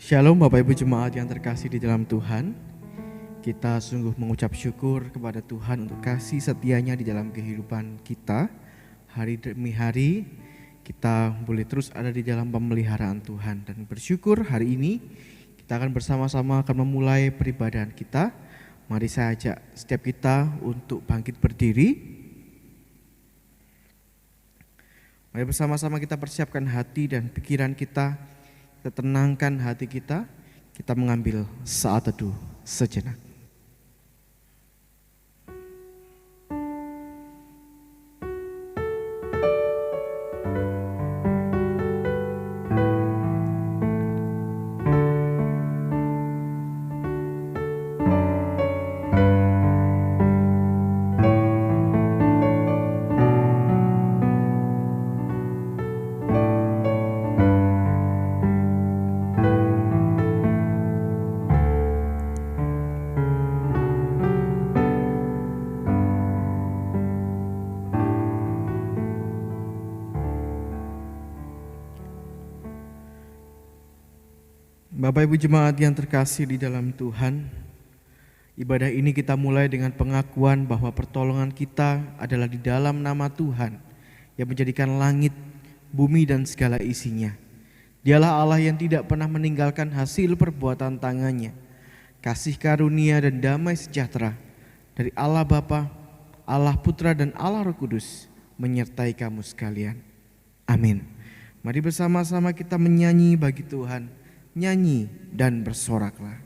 Shalom Bapak Ibu Jemaat yang terkasih di dalam Tuhan. Kita sungguh mengucap syukur kepada Tuhan untuk kasih setianya di dalam kehidupan kita. Hari demi hari kita boleh terus ada di dalam pemeliharaan Tuhan. Dan bersyukur hari ini kita akan bersama-sama akan memulai peribadahan kita. Mari saya ajak setiap kita untuk bangkit berdiri. Mari bersama-sama kita persiapkan hati dan pikiran kita. Kita tenangkan hati kita. Kita mengambil saat teduh sejenak. Bapak Ibu Jemaat yang terkasih di dalam Tuhan, ibadah ini kita mulai dengan pengakuan bahwa pertolongan kita adalah di dalam nama Tuhan yang menjadikan langit, bumi dan segala isinya. Dialah Allah yang tidak pernah meninggalkan hasil perbuatan tangannya. Kasih karunia dan damai sejahtera dari Allah Bapa, Allah Putra dan Allah Roh Kudus menyertai kamu sekalian. Amin. Mari bersama-sama kita menyanyi bagi Tuhan. Nyanyi dan bersoraklah.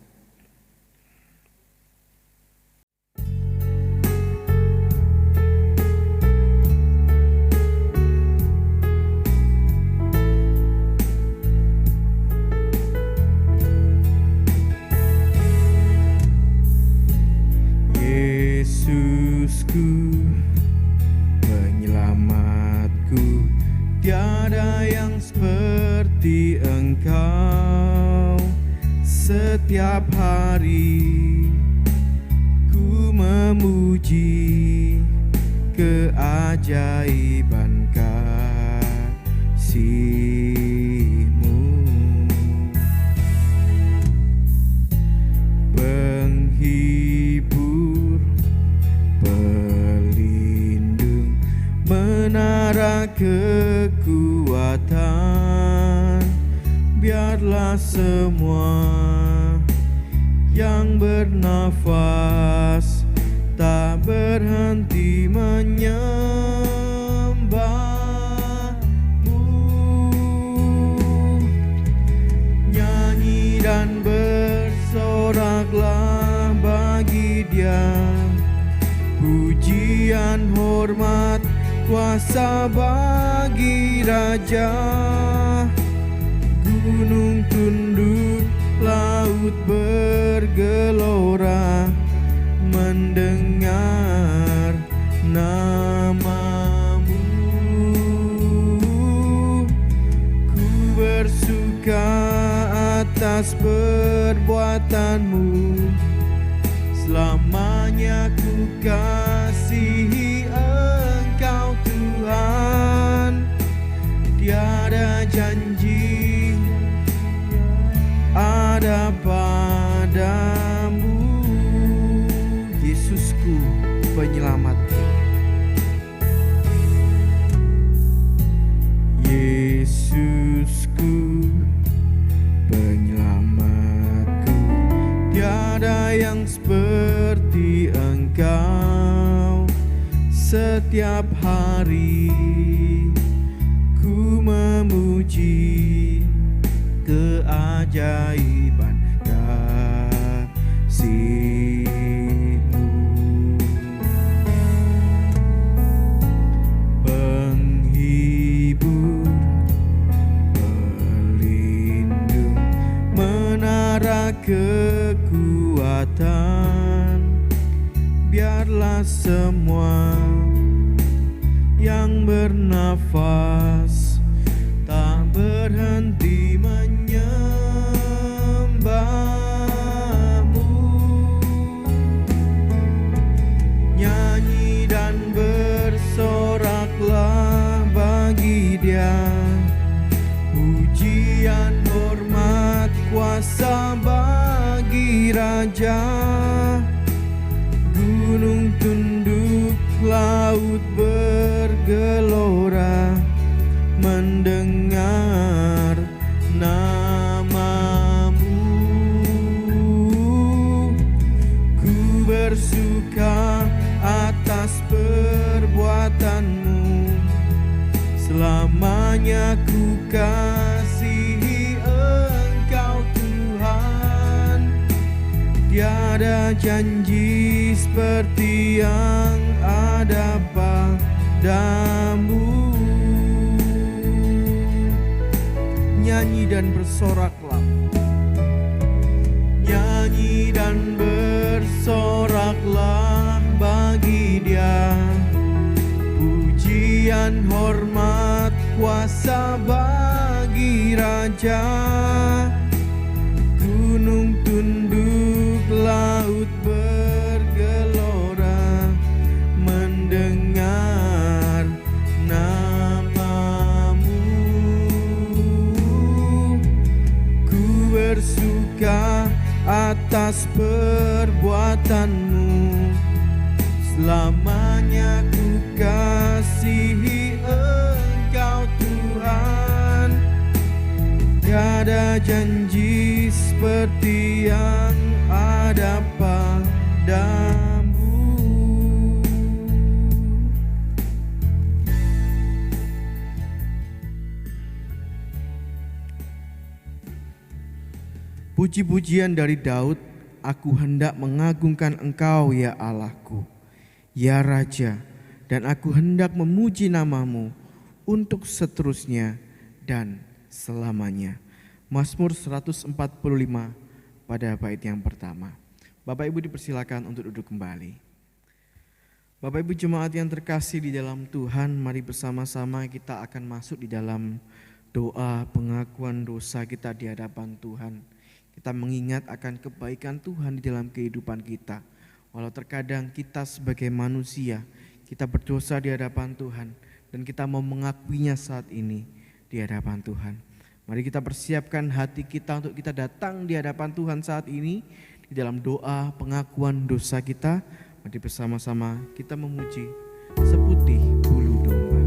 Yesusku, penyelamatku, tiada yang seperti Engkau. Setiap hari ku memuji keajaiban kasih-Mu. Penghibur, pelindung, menara kekuatan, biarlah semua yang bernafas tak berhenti menyembah-Mu. Nyanyi dan bersoraklah bagi Dia, pujian, hormat, kuasa bagi Raja. Gunung tunduk, laut bergelora mendengar nama-Mu. Ku bersuka atas perbuatan-Mu, selamanya ku kasihi Engkau Tuhan. Tiada janji ada padamu, Yesusku penyelamatku. Yesusku penyelamatku, tiada yang seperti Engkau. Setiap hari ku memuji keajaiban kasih-Mu. Penghibur, pelindung, menara kekuatan, biarlah semua yang bernafas tak berhenti menyembah-Mu. Nyanyi dan bersoraklah bagi Dia, pujian, hormat, kuasa kasihi Engkau Tuhan. Tiada janji seperti yang ada padamu. Nyanyi dan bersoraklah, nyanyi dan bersoraklah bagi Dia. Pujian, hormat, kuasa bagi Raja. Gunung tunduk, laut bergelora mendengar nama-Mu. Ku bersuka atas perbuatan-Mu. Selamanya ku kasihi Engkau Tuhan. Tiada janji seperti yang ada padamu. Puji-pujian dari Daud, aku hendak mengagungkan Engkau ya Allahku, ya Raja, dan aku hendak memuji nama-Mu untuk seterusnya dan selamanya. Mazmur 145 pada bait yang pertama. Bapak Ibu dipersilakan untuk duduk kembali. Bapak Ibu jemaat yang terkasih di dalam Tuhan, mari bersama-sama kita akan masuk di dalam doa pengakuan dosa kita di hadapan Tuhan. Kita mengingat akan kebaikan Tuhan di dalam kehidupan kita. Walau terkadang kita sebagai manusia, kita berdosa di hadapan Tuhan dan kita mau mengakuinya saat ini di hadapan Tuhan. Mari kita persiapkan hati kita untuk kita datang di hadapan Tuhan saat ini di dalam doa pengakuan dosa kita. Mari bersama-sama kita memuji seputih bulu domba.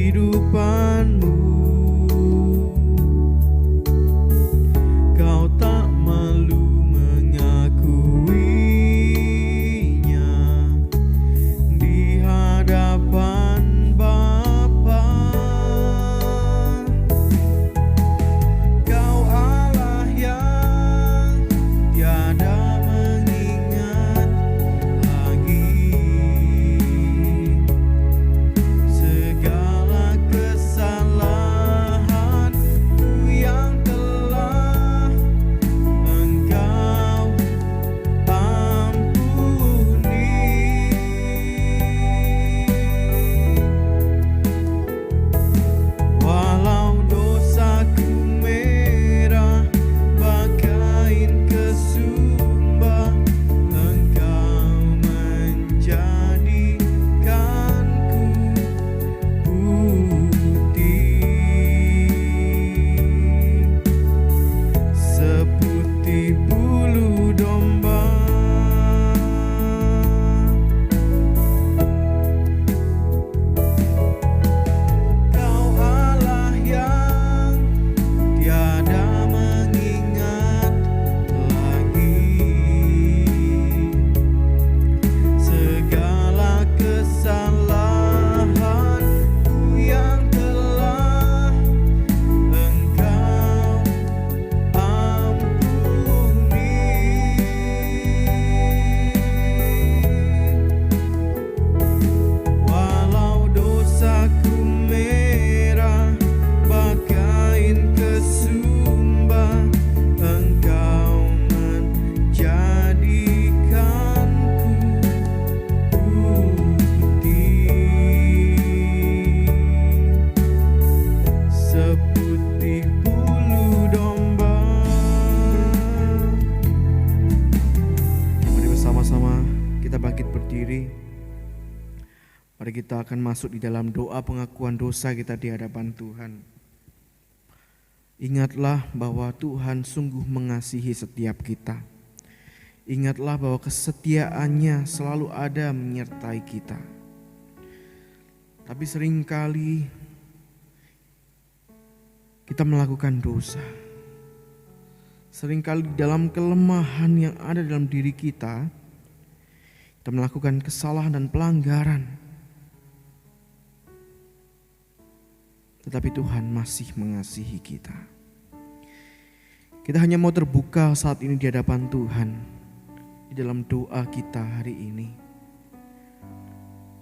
kehidupanmu. Kau tak malu mengakuinya di hadapan Bapa. Kau Allah yang tiada mengingat lagi segala kesalahanku yang telah Engkau ampuni. Walau dosaku merah bagai kesumba, Engkau menjadikanku putih seputih bulu domba. Kau Allah yang tiada mengingat lagi segala kesalahanku yang telah Engkau ampuni. Walau dosaku merah bagai kesumba, Engkau menjadikanku putih seputih bulu domba. Mari bersama-sama kita bangkit berdiri. Mari kita akan masuk di dalam doa pengakuan dosa kita di hadapan Tuhan. Ingatlah bahwa Tuhan sungguh mengasihi setiap kita. Ingatlah bahwa kesetiaannya selalu ada menyertai kita. Tapi seringkali kita melakukan dosa. Seringkali dalam kelemahan yang ada dalam diri kita melakukan kesalahan dan pelanggaran. Tetapi Tuhan masih mengasihi kita. Kita hanya mau terbuka saat ini di hadapan Tuhan, di dalam doa kita hari ini,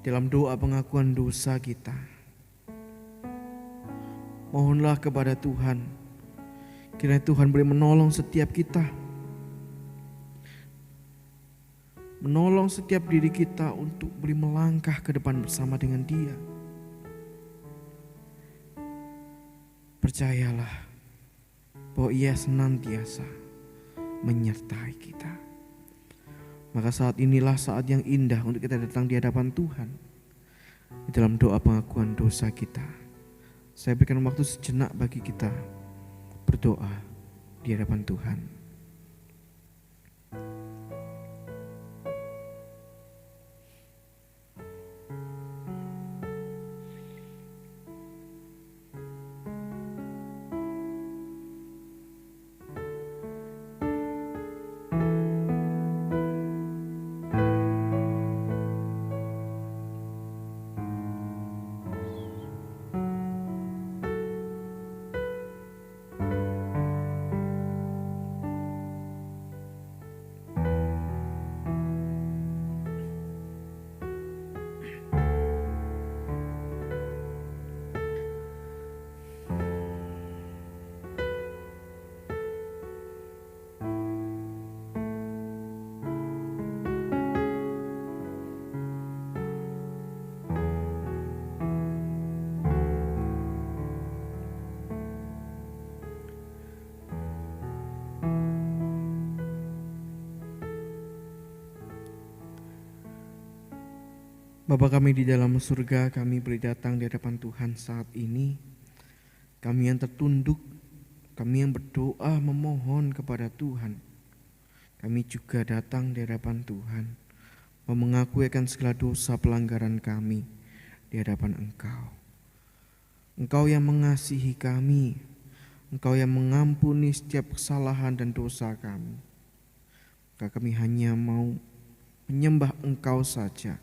dalam doa pengakuan dosa kita. Mohonlah kepada Tuhan, kiranya Tuhan boleh menolong setiap kita, menolong setiap diri kita untuk boleh melangkah ke depan bersama dengan Dia. Percayalah bahwa Ia senantiasa menyertai kita. Maka saat inilah saat yang indah untuk kita datang di hadapan Tuhan, di dalam doa pengakuan dosa kita. Saya berikan waktu sejenak bagi kita berdoa di hadapan Tuhan. Bapa kami di dalam surga, kami boleh datang di hadapan Tuhan saat ini. Kami yang tertunduk, kami yang berdoa memohon kepada Tuhan. Kami juga datang di hadapan Tuhan, mau mengakui akan segala dosa pelanggaran kami di hadapan Engkau. Engkau yang mengasihi kami, Engkau yang mengampuni setiap kesalahan dan dosa kami. Maka kami hanya mau menyembah Engkau saja,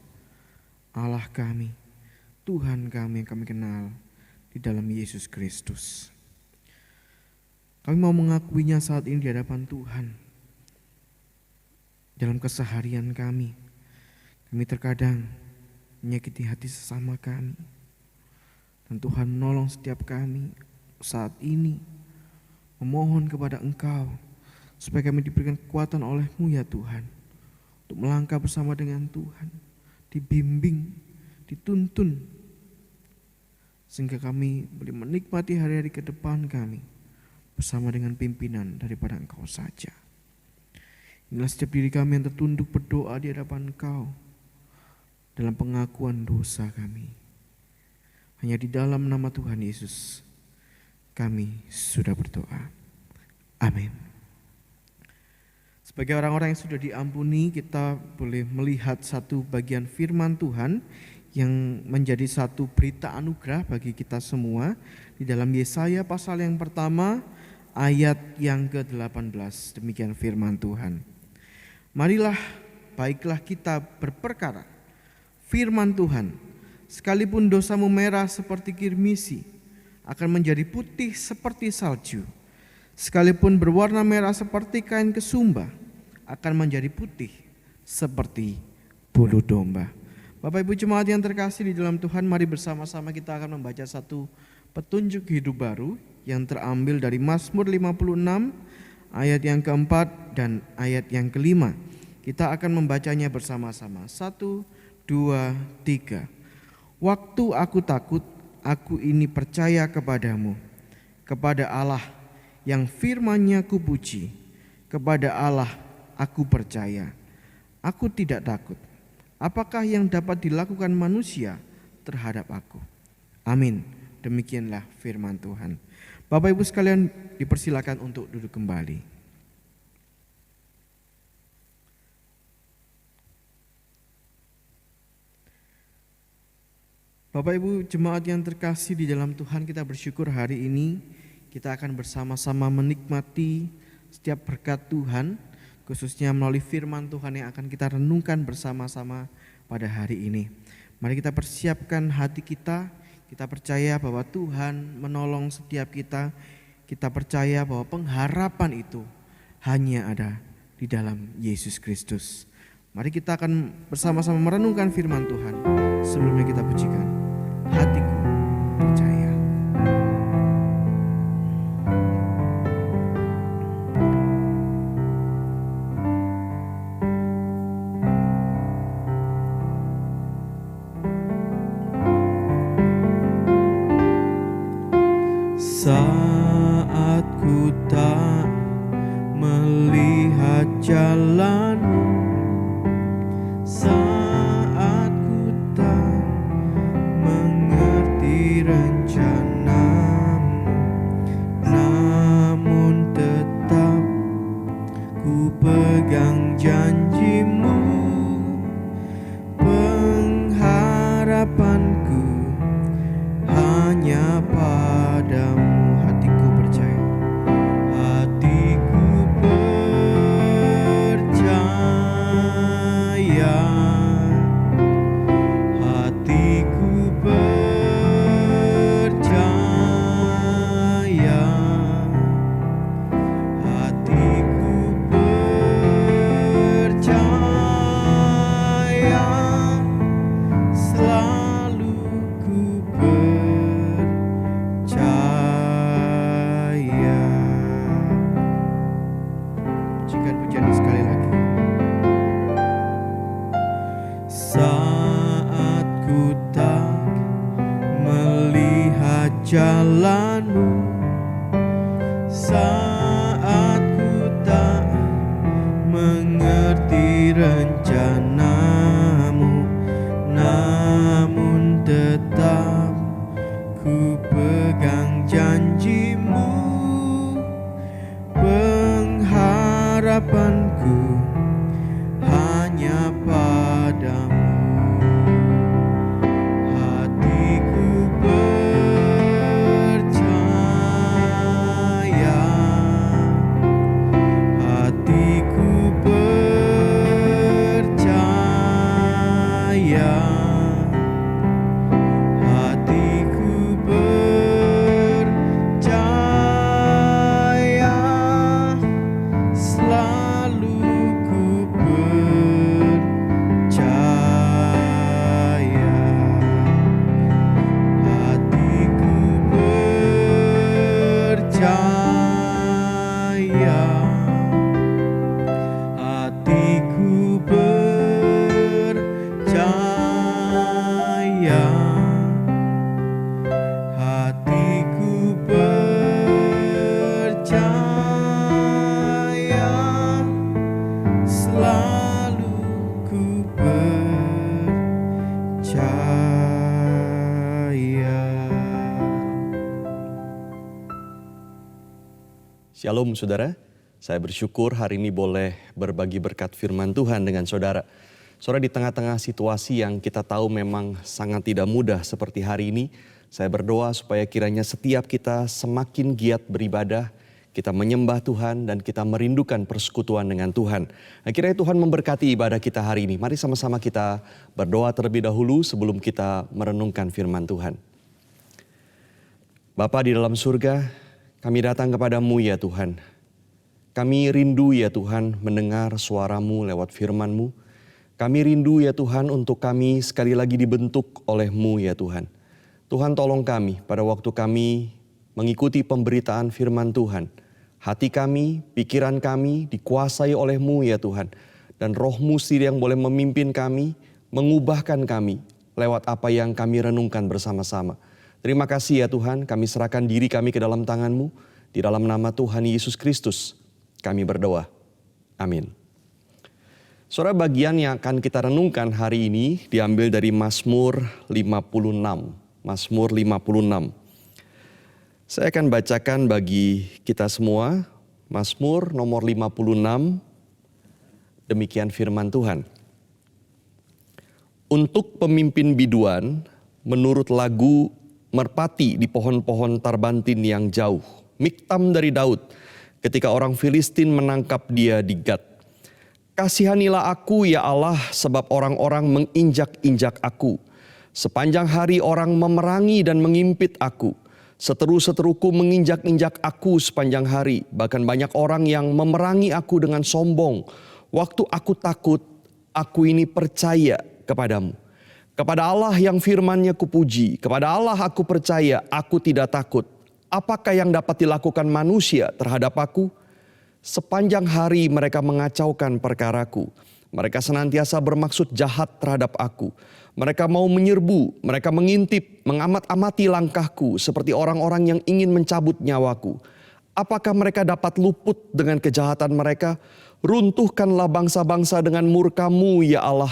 Allah kami, Tuhan kami yang kami kenal di dalam Yesus Kristus. Kami mau mengakuinya saat ini di hadapan Tuhan. Dalam keseharian kami terkadang menyakiti hati sesama kami. Dan Tuhan menolong setiap kami saat ini, memohon kepada Engkau supaya kami diberikan kekuatan oleh-Mu ya Tuhan, untuk melangkah bersama dengan Tuhan, dibimbing, dituntun, sehingga kami boleh menikmati hari-hari ke depan kami bersama dengan pimpinan daripada Engkau saja. Inilah setiap diri kami yang tertunduk berdoa di hadapan Engkau dalam pengakuan dosa kami. Hanya di dalam nama Tuhan Yesus kami sudah berdoa. Amin. Sebagai orang-orang yang sudah diampuni, kita boleh melihat satu bagian firman Tuhan yang menjadi satu berita anugerah bagi kita semua di dalam Yesaya pasal yang pertama ayat yang ke-18. Demikian firman Tuhan. Marilah, baiklah kita berperkara firman Tuhan, sekalipun dosamu merah seperti kirmisi, akan menjadi putih seperti salju. Sekalipun berwarna merah seperti kain kesumba, akan menjadi putih seperti bulu domba. Bapak Ibu jemaat yang terkasih di dalam Tuhan, mari bersama-sama kita akan membaca satu petunjuk hidup baru yang terambil dari Mazmur 56 ayat yang keempat dan ayat yang kelima. Kita akan membacanya bersama-sama. 1, 2, 3. Waktu aku takut, aku ini percaya kepadamu, kepada Allah yang firman-Nya kupuji, kepada Allah aku percaya. Aku tidak takut. Apakah yang dapat dilakukan manusia terhadap aku? Amin. Demikianlah firman Tuhan. Bapak Ibu sekalian, dipersilakan untuk duduk kembali. Bapak Ibu jemaat yang terkasih di dalam Tuhan, kita bersyukur hari ini kita akan bersama-sama menikmati setiap berkat Tuhan, khususnya melalui firman Tuhan yang akan kita renungkan bersama-sama pada hari ini. Mari kita persiapkan hati kita. Kita percaya bahwa Tuhan menolong setiap kita. Kita percaya bahwa pengharapan itu hanya ada di dalam Yesus Kristus. Mari kita akan bersama-sama merenungkan firman Tuhan. Sebelumnya kita pujikan hatiku percaya. Saat ku tak melihat jalanmu, saat ku tak mengerti rencanamu, namun tetap ku pegang janjimu. Pengharapanku hanya padamu. Hatiku percaya, hatiku percaya, hatiku percaya, hatiku percaya, selalu ku percaya. Pujikan pujian ini sekali lagi. Saat ku tak melihat jalanmu, saat ku tak mengerti rencanamu, namun tetap ku pegang janjimu. Pengharapanku hanya padamu. Hatiku percaya, Shalom saudara, saya bersyukur hari ini boleh berbagi berkat firman Tuhan dengan saudara. Saudara, di tengah-tengah situasi yang kita tahu memang sangat tidak mudah seperti hari ini, saya berdoa supaya kiranya setiap kita semakin giat beribadah, kita menyembah Tuhan dan kita merindukan persekutuan dengan Tuhan. Akhirnya Tuhan memberkati ibadah kita hari ini. Mari sama-sama kita berdoa terlebih dahulu sebelum kita merenungkan firman Tuhan. Bapa di dalam surga, kami datang kepadamu ya Tuhan. Kami rindu ya Tuhan mendengar suaramu lewat firman-Mu. Kami rindu ya Tuhan untuk kami sekali lagi dibentuk oleh-Mu ya Tuhan. Tuhan tolong kami pada waktu kami mengikuti pemberitaan firman Tuhan. Hati kami, pikiran kami dikuasai oleh-Mu ya Tuhan. Dan Roh-Mu sendiri yang boleh memimpin kami, mengubahkan kami lewat apa yang kami renungkan bersama-sama. Terima kasih ya Tuhan, kami serahkan diri kami ke dalam tangan-Mu. Di dalam nama Tuhan Yesus Kristus kami berdoa. Amin. Saudara, bagian yang akan kita renungkan hari ini diambil dari Mazmur 56. Mazmur 56. Saya akan bacakan bagi kita semua Mazmur nomor 56. Demikian firman Tuhan. Untuk pemimpin biduan menurut lagu merpati di pohon-pohon tarbantin yang jauh. Miktam dari Daud ketika orang Filistin menangkap dia di Gat. Kasihanilah aku ya Allah sebab orang-orang menginjak-injak aku. Sepanjang hari orang memerangi dan mengimpit aku. Seteru-seteruku menginjak-injak aku sepanjang hari. Bahkan banyak orang yang memerangi aku dengan sombong. Waktu aku takut, aku ini percaya kepadamu. Kepada Allah yang firman-Nya kupuji. Kepada Allah aku percaya, aku tidak takut. Apakah yang dapat dilakukan manusia terhadap aku? Sepanjang hari mereka mengacaukan perkaraku. Mereka senantiasa bermaksud jahat terhadap aku. Mereka mau menyerbu, mereka mengintip, mengamat-amati langkahku seperti orang-orang yang ingin mencabut nyawaku. Apakah mereka dapat luput dengan kejahatan mereka? Runtuhkanlah bangsa-bangsa dengan murka-Mu ya Allah.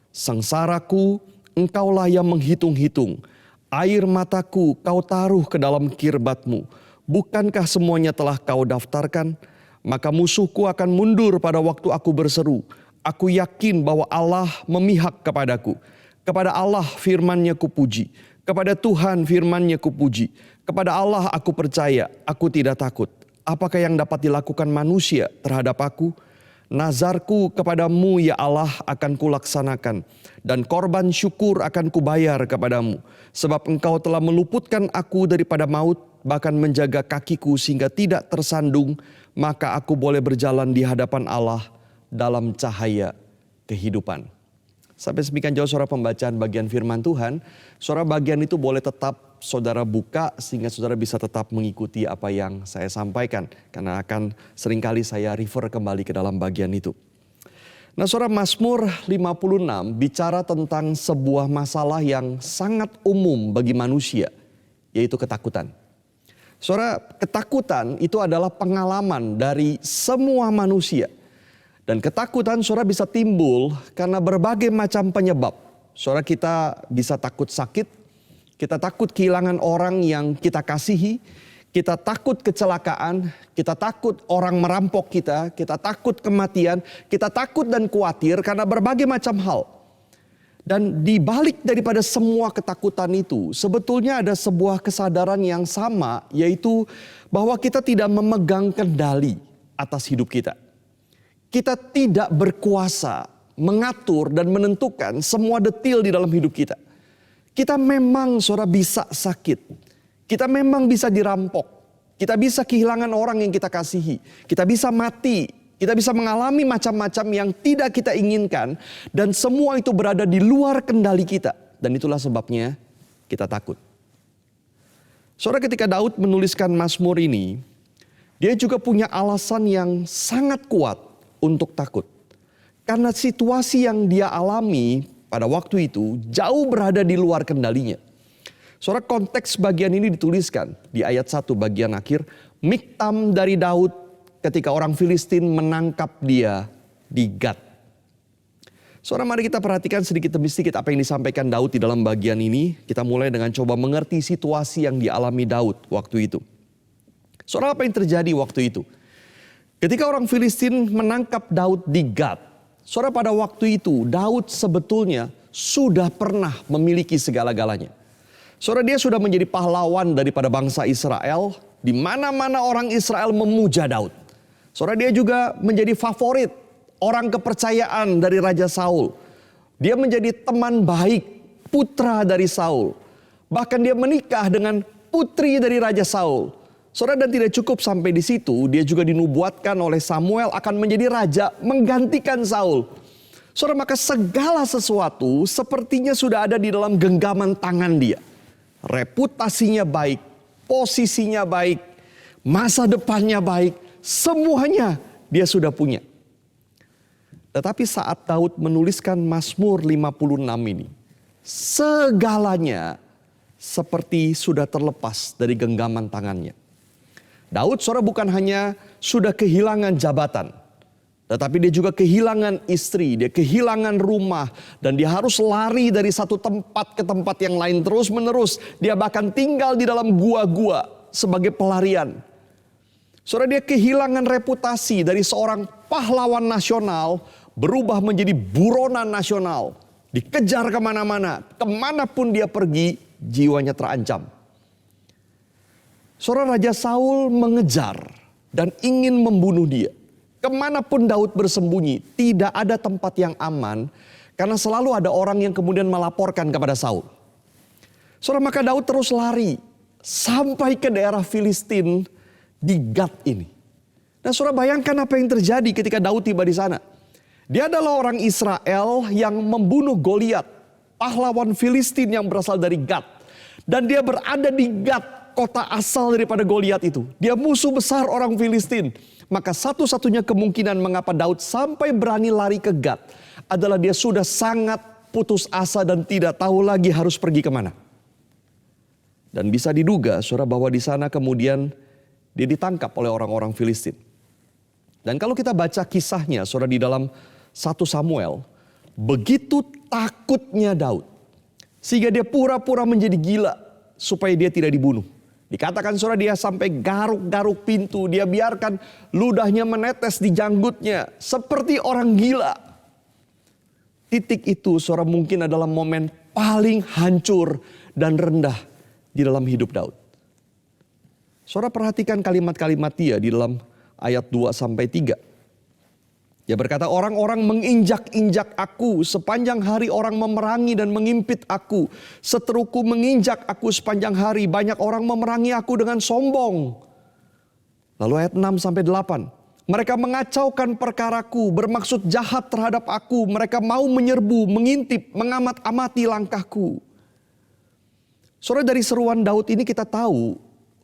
Sengsaraku, Engkaulah yang menghitung-hitung. Air mataku Kau taruh ke dalam kirbat-Mu. Bukankah semuanya telah Kau daftarkan? Maka musuhku akan mundur pada waktu aku berseru. Aku yakin bahwa Allah memihak kepadaku. Kepada Allah firman-Nya kupuji. Kepada Tuhan firman-Nya kupuji. Kepada Allah aku percaya, aku tidak takut. Apakah yang dapat dilakukan manusia terhadap aku? Nazarku kepadamu ya Allah akan kulaksanakan. Dan korban syukur akan kubayar kepadamu. Sebab Engkau telah meluputkan aku daripada maut. Bahkan menjaga kakiku sehingga tidak tersandung. Maka aku boleh berjalan di hadapan Allah dalam cahaya kehidupan. Sampai semikian jauh saudara pembacaan bagian firman Tuhan. Saudara, bagian itu boleh tetap saudara buka sehingga saudara bisa tetap mengikuti apa yang saya sampaikan. Karena akan seringkali saya refer kembali ke dalam bagian itu. Nah saudara, Mazmur 56 bicara tentang sebuah masalah yang sangat umum bagi manusia. Yaitu ketakutan. Saudara, ketakutan itu adalah pengalaman dari semua manusia. Dan ketakutan saudara bisa timbul karena berbagai macam penyebab. Saudara, kita bisa takut sakit, kita takut kehilangan orang yang kita kasihi, kita takut kecelakaan, kita takut orang merampok kita takut kematian, kita takut dan khawatir karena berbagai macam hal. Dan di balik daripada semua ketakutan itu, sebetulnya ada sebuah kesadaran yang sama, yaitu bahwa kita tidak memegang kendali atas hidup kita. Kita tidak berkuasa mengatur dan menentukan semua detail di dalam hidup kita. Kita memang saudara bisa sakit, kita memang bisa dirampok, kita bisa kehilangan orang yang kita kasihi, kita bisa mati. Kita bisa mengalami macam-macam yang tidak kita inginkan. Dan semua itu berada di luar kendali kita. Dan itulah sebabnya kita takut. Saudara, ketika Daud menuliskan Mazmur ini, dia juga punya alasan yang sangat kuat untuk takut. Karena situasi yang dia alami pada waktu itu jauh berada di luar kendalinya. Saudara, konteks bagian ini dituliskan di ayat 1 bagian akhir. Miktam dari Daud ketika orang Filistin menangkap dia di Gat. Saudara, mari kita perhatikan sedikit demi sedikit apa yang disampaikan Daud di dalam bagian ini. Kita mulai dengan coba mengerti situasi yang dialami Daud waktu itu. Saudara, apa yang terjadi waktu itu? Ketika orang Filistin menangkap Daud di Gat, saudara, pada waktu itu Daud sebetulnya sudah pernah memiliki segala-galanya. Saudara, dia sudah menjadi pahlawan daripada bangsa Israel. Di mana-mana orang Israel memuja Daud. Saudara, dia juga menjadi favorit, orang kepercayaan dari Raja Saul. Dia menjadi teman baik, putra dari Saul. Bahkan dia menikah dengan putri dari Raja Saul. Saudara, dan tidak cukup sampai di situ, dia juga dinubuatkan oleh Samuel akan menjadi raja menggantikan Saul. Saudara, maka segala sesuatu sepertinya sudah ada di dalam genggaman tangan dia. Reputasinya baik, posisinya baik, masa depannya baik, semuanya dia sudah punya. Tetapi saat Daud menuliskan Mazmur 56 ini, segalanya seperti sudah terlepas dari genggaman tangannya. Daud, saudara, bukan hanya sudah kehilangan jabatan, tetapi dia juga kehilangan istri, dia kehilangan rumah, dan dia harus lari dari satu tempat ke tempat yang lain terus menerus. Dia bahkan tinggal di dalam gua-gua sebagai pelarian. Saudara, dia kehilangan reputasi dari seorang pahlawan nasional berubah menjadi buronan nasional. Dikejar kemana-mana, kemanapun dia pergi, jiwanya terancam. Saudara, Raja Saul mengejar dan ingin membunuh dia. Kemanapun Daud bersembunyi, tidak ada tempat yang aman, karena selalu ada orang yang kemudian melaporkan kepada Saul. Saudara, maka Daud terus lari sampai ke daerah Filistin di Gat ini. Nah, saudara, bayangkan apa yang terjadi ketika Daud tiba di sana. Dia adalah orang Israel yang membunuh Goliat, pahlawan Filistin yang berasal dari Gat. Dan dia berada di Gat, kota asal daripada Goliat itu. Dia musuh besar orang Filistin. Maka satu-satunya kemungkinan mengapa Daud sampai berani lari ke Gat adalah dia sudah sangat putus asa dan tidak tahu lagi harus pergi kemana. Dan bisa diduga, saudara, bahwa di sana kemudian dia ditangkap oleh orang-orang Filistin. Dan kalau kita baca kisahnya, saudara, di dalam 1 Samuel, begitu takutnya Daud, sehingga dia pura-pura menjadi gila supaya dia tidak dibunuh. Dikatakan, saudara, dia sampai garuk-garuk pintu, dia biarkan ludahnya menetes di janggutnya seperti orang gila. Titik itu, saudara, mungkin adalah momen paling hancur dan rendah di dalam hidup Daud. Saudara, perhatikan kalimat-kalimat dia di dalam ayat 2-3. Dia berkata, orang-orang menginjak-injak aku, sepanjang hari orang memerangi dan mengimpit aku. Seteruku menginjak aku sepanjang hari, banyak orang memerangi aku dengan sombong. Lalu ayat 6-8. Mereka mengacaukan perkaraku, bermaksud jahat terhadap aku. Mereka mau menyerbu, mengintip, mengamat-amati langkahku. Saudara, dari seruan Daud ini kita tahu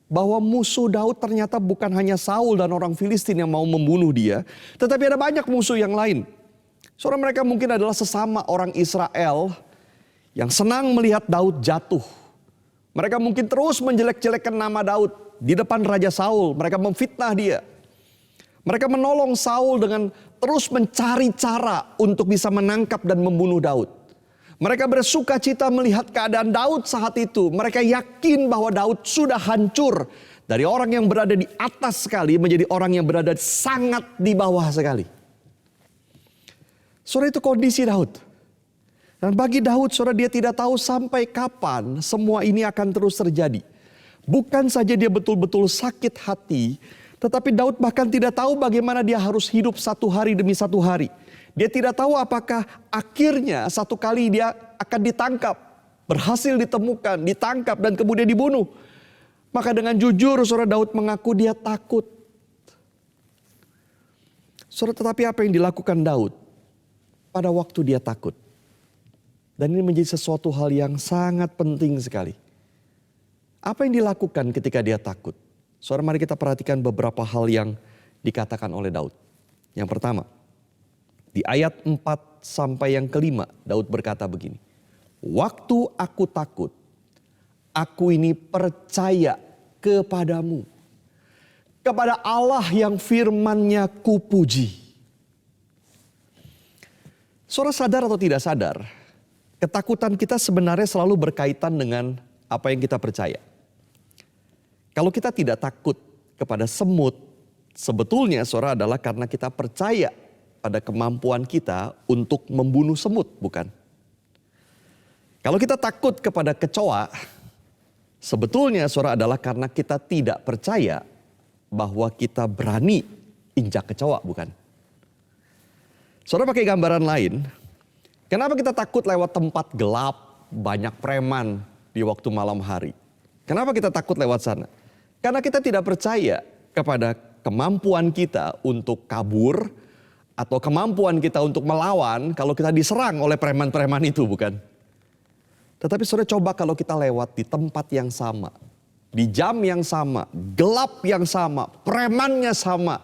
bahwa musuh Daud ternyata bukan hanya Saul dan orang Filistin yang mau membunuh dia, tetapi ada banyak musuh yang lain. Saudara, mereka mungkin adalah sesama orang Israel yang senang melihat Daud jatuh. Mereka mungkin terus menjelek-jelekan nama Daud di depan Raja Saul. Mereka memfitnah dia. Mereka menolong Saul dengan terus mencari cara untuk bisa menangkap dan membunuh Daud. Mereka bersuka cita melihat keadaan Daud saat itu. Mereka yakin bahwa Daud sudah hancur. Dari orang yang berada di atas sekali menjadi orang yang berada sangat di bawah sekali. Saudara, itu kondisi Daud. Dan bagi Daud, saudara, dia tidak tahu sampai kapan semua ini akan terus terjadi. Bukan saja dia betul-betul sakit hati, tetapi Daud bahkan tidak tahu bagaimana dia harus hidup satu hari demi satu hari. Dia tidak tahu apakah akhirnya satu kali dia akan ditangkap, berhasil ditemukan, ditangkap dan kemudian dibunuh. Maka dengan jujur, saudara, Daud mengaku dia takut. Saudara, tetapi apa yang dilakukan Daud pada waktu dia takut? Dan ini menjadi sesuatu hal yang sangat penting sekali. Apa yang dilakukan ketika dia takut? Saudara, mari kita perhatikan beberapa hal yang dikatakan oleh Daud. Yang pertama, di ayat 4 sampai yang kelima, Daud berkata begini. Waktu aku takut, aku ini percaya kepadamu. Kepada Allah yang firman-Nya kupuji. Saudara, sadar atau tidak sadar, ketakutan kita sebenarnya selalu berkaitan dengan apa yang kita percaya. Kalau kita tidak takut kepada semut, sebetulnya saudara adalah karena kita percaya pada kemampuan kita untuk membunuh semut, bukan? Kalau kita takut kepada kecoa, sebetulnya saudara adalah karena kita tidak percaya bahwa kita berani injak kecoa, bukan? Saudara pakai gambaran lain, kenapa kita takut lewat tempat gelap, banyak preman di waktu malam hari? Kenapa kita takut lewat sana? Karena kita tidak percaya kepada kemampuan kita untuk kabur atau kemampuan kita untuk melawan kalau kita diserang oleh preman-preman itu, bukan? Tetapi saudara coba kalau kita lewat di tempat yang sama, di jam yang sama, gelap yang sama, premannya sama.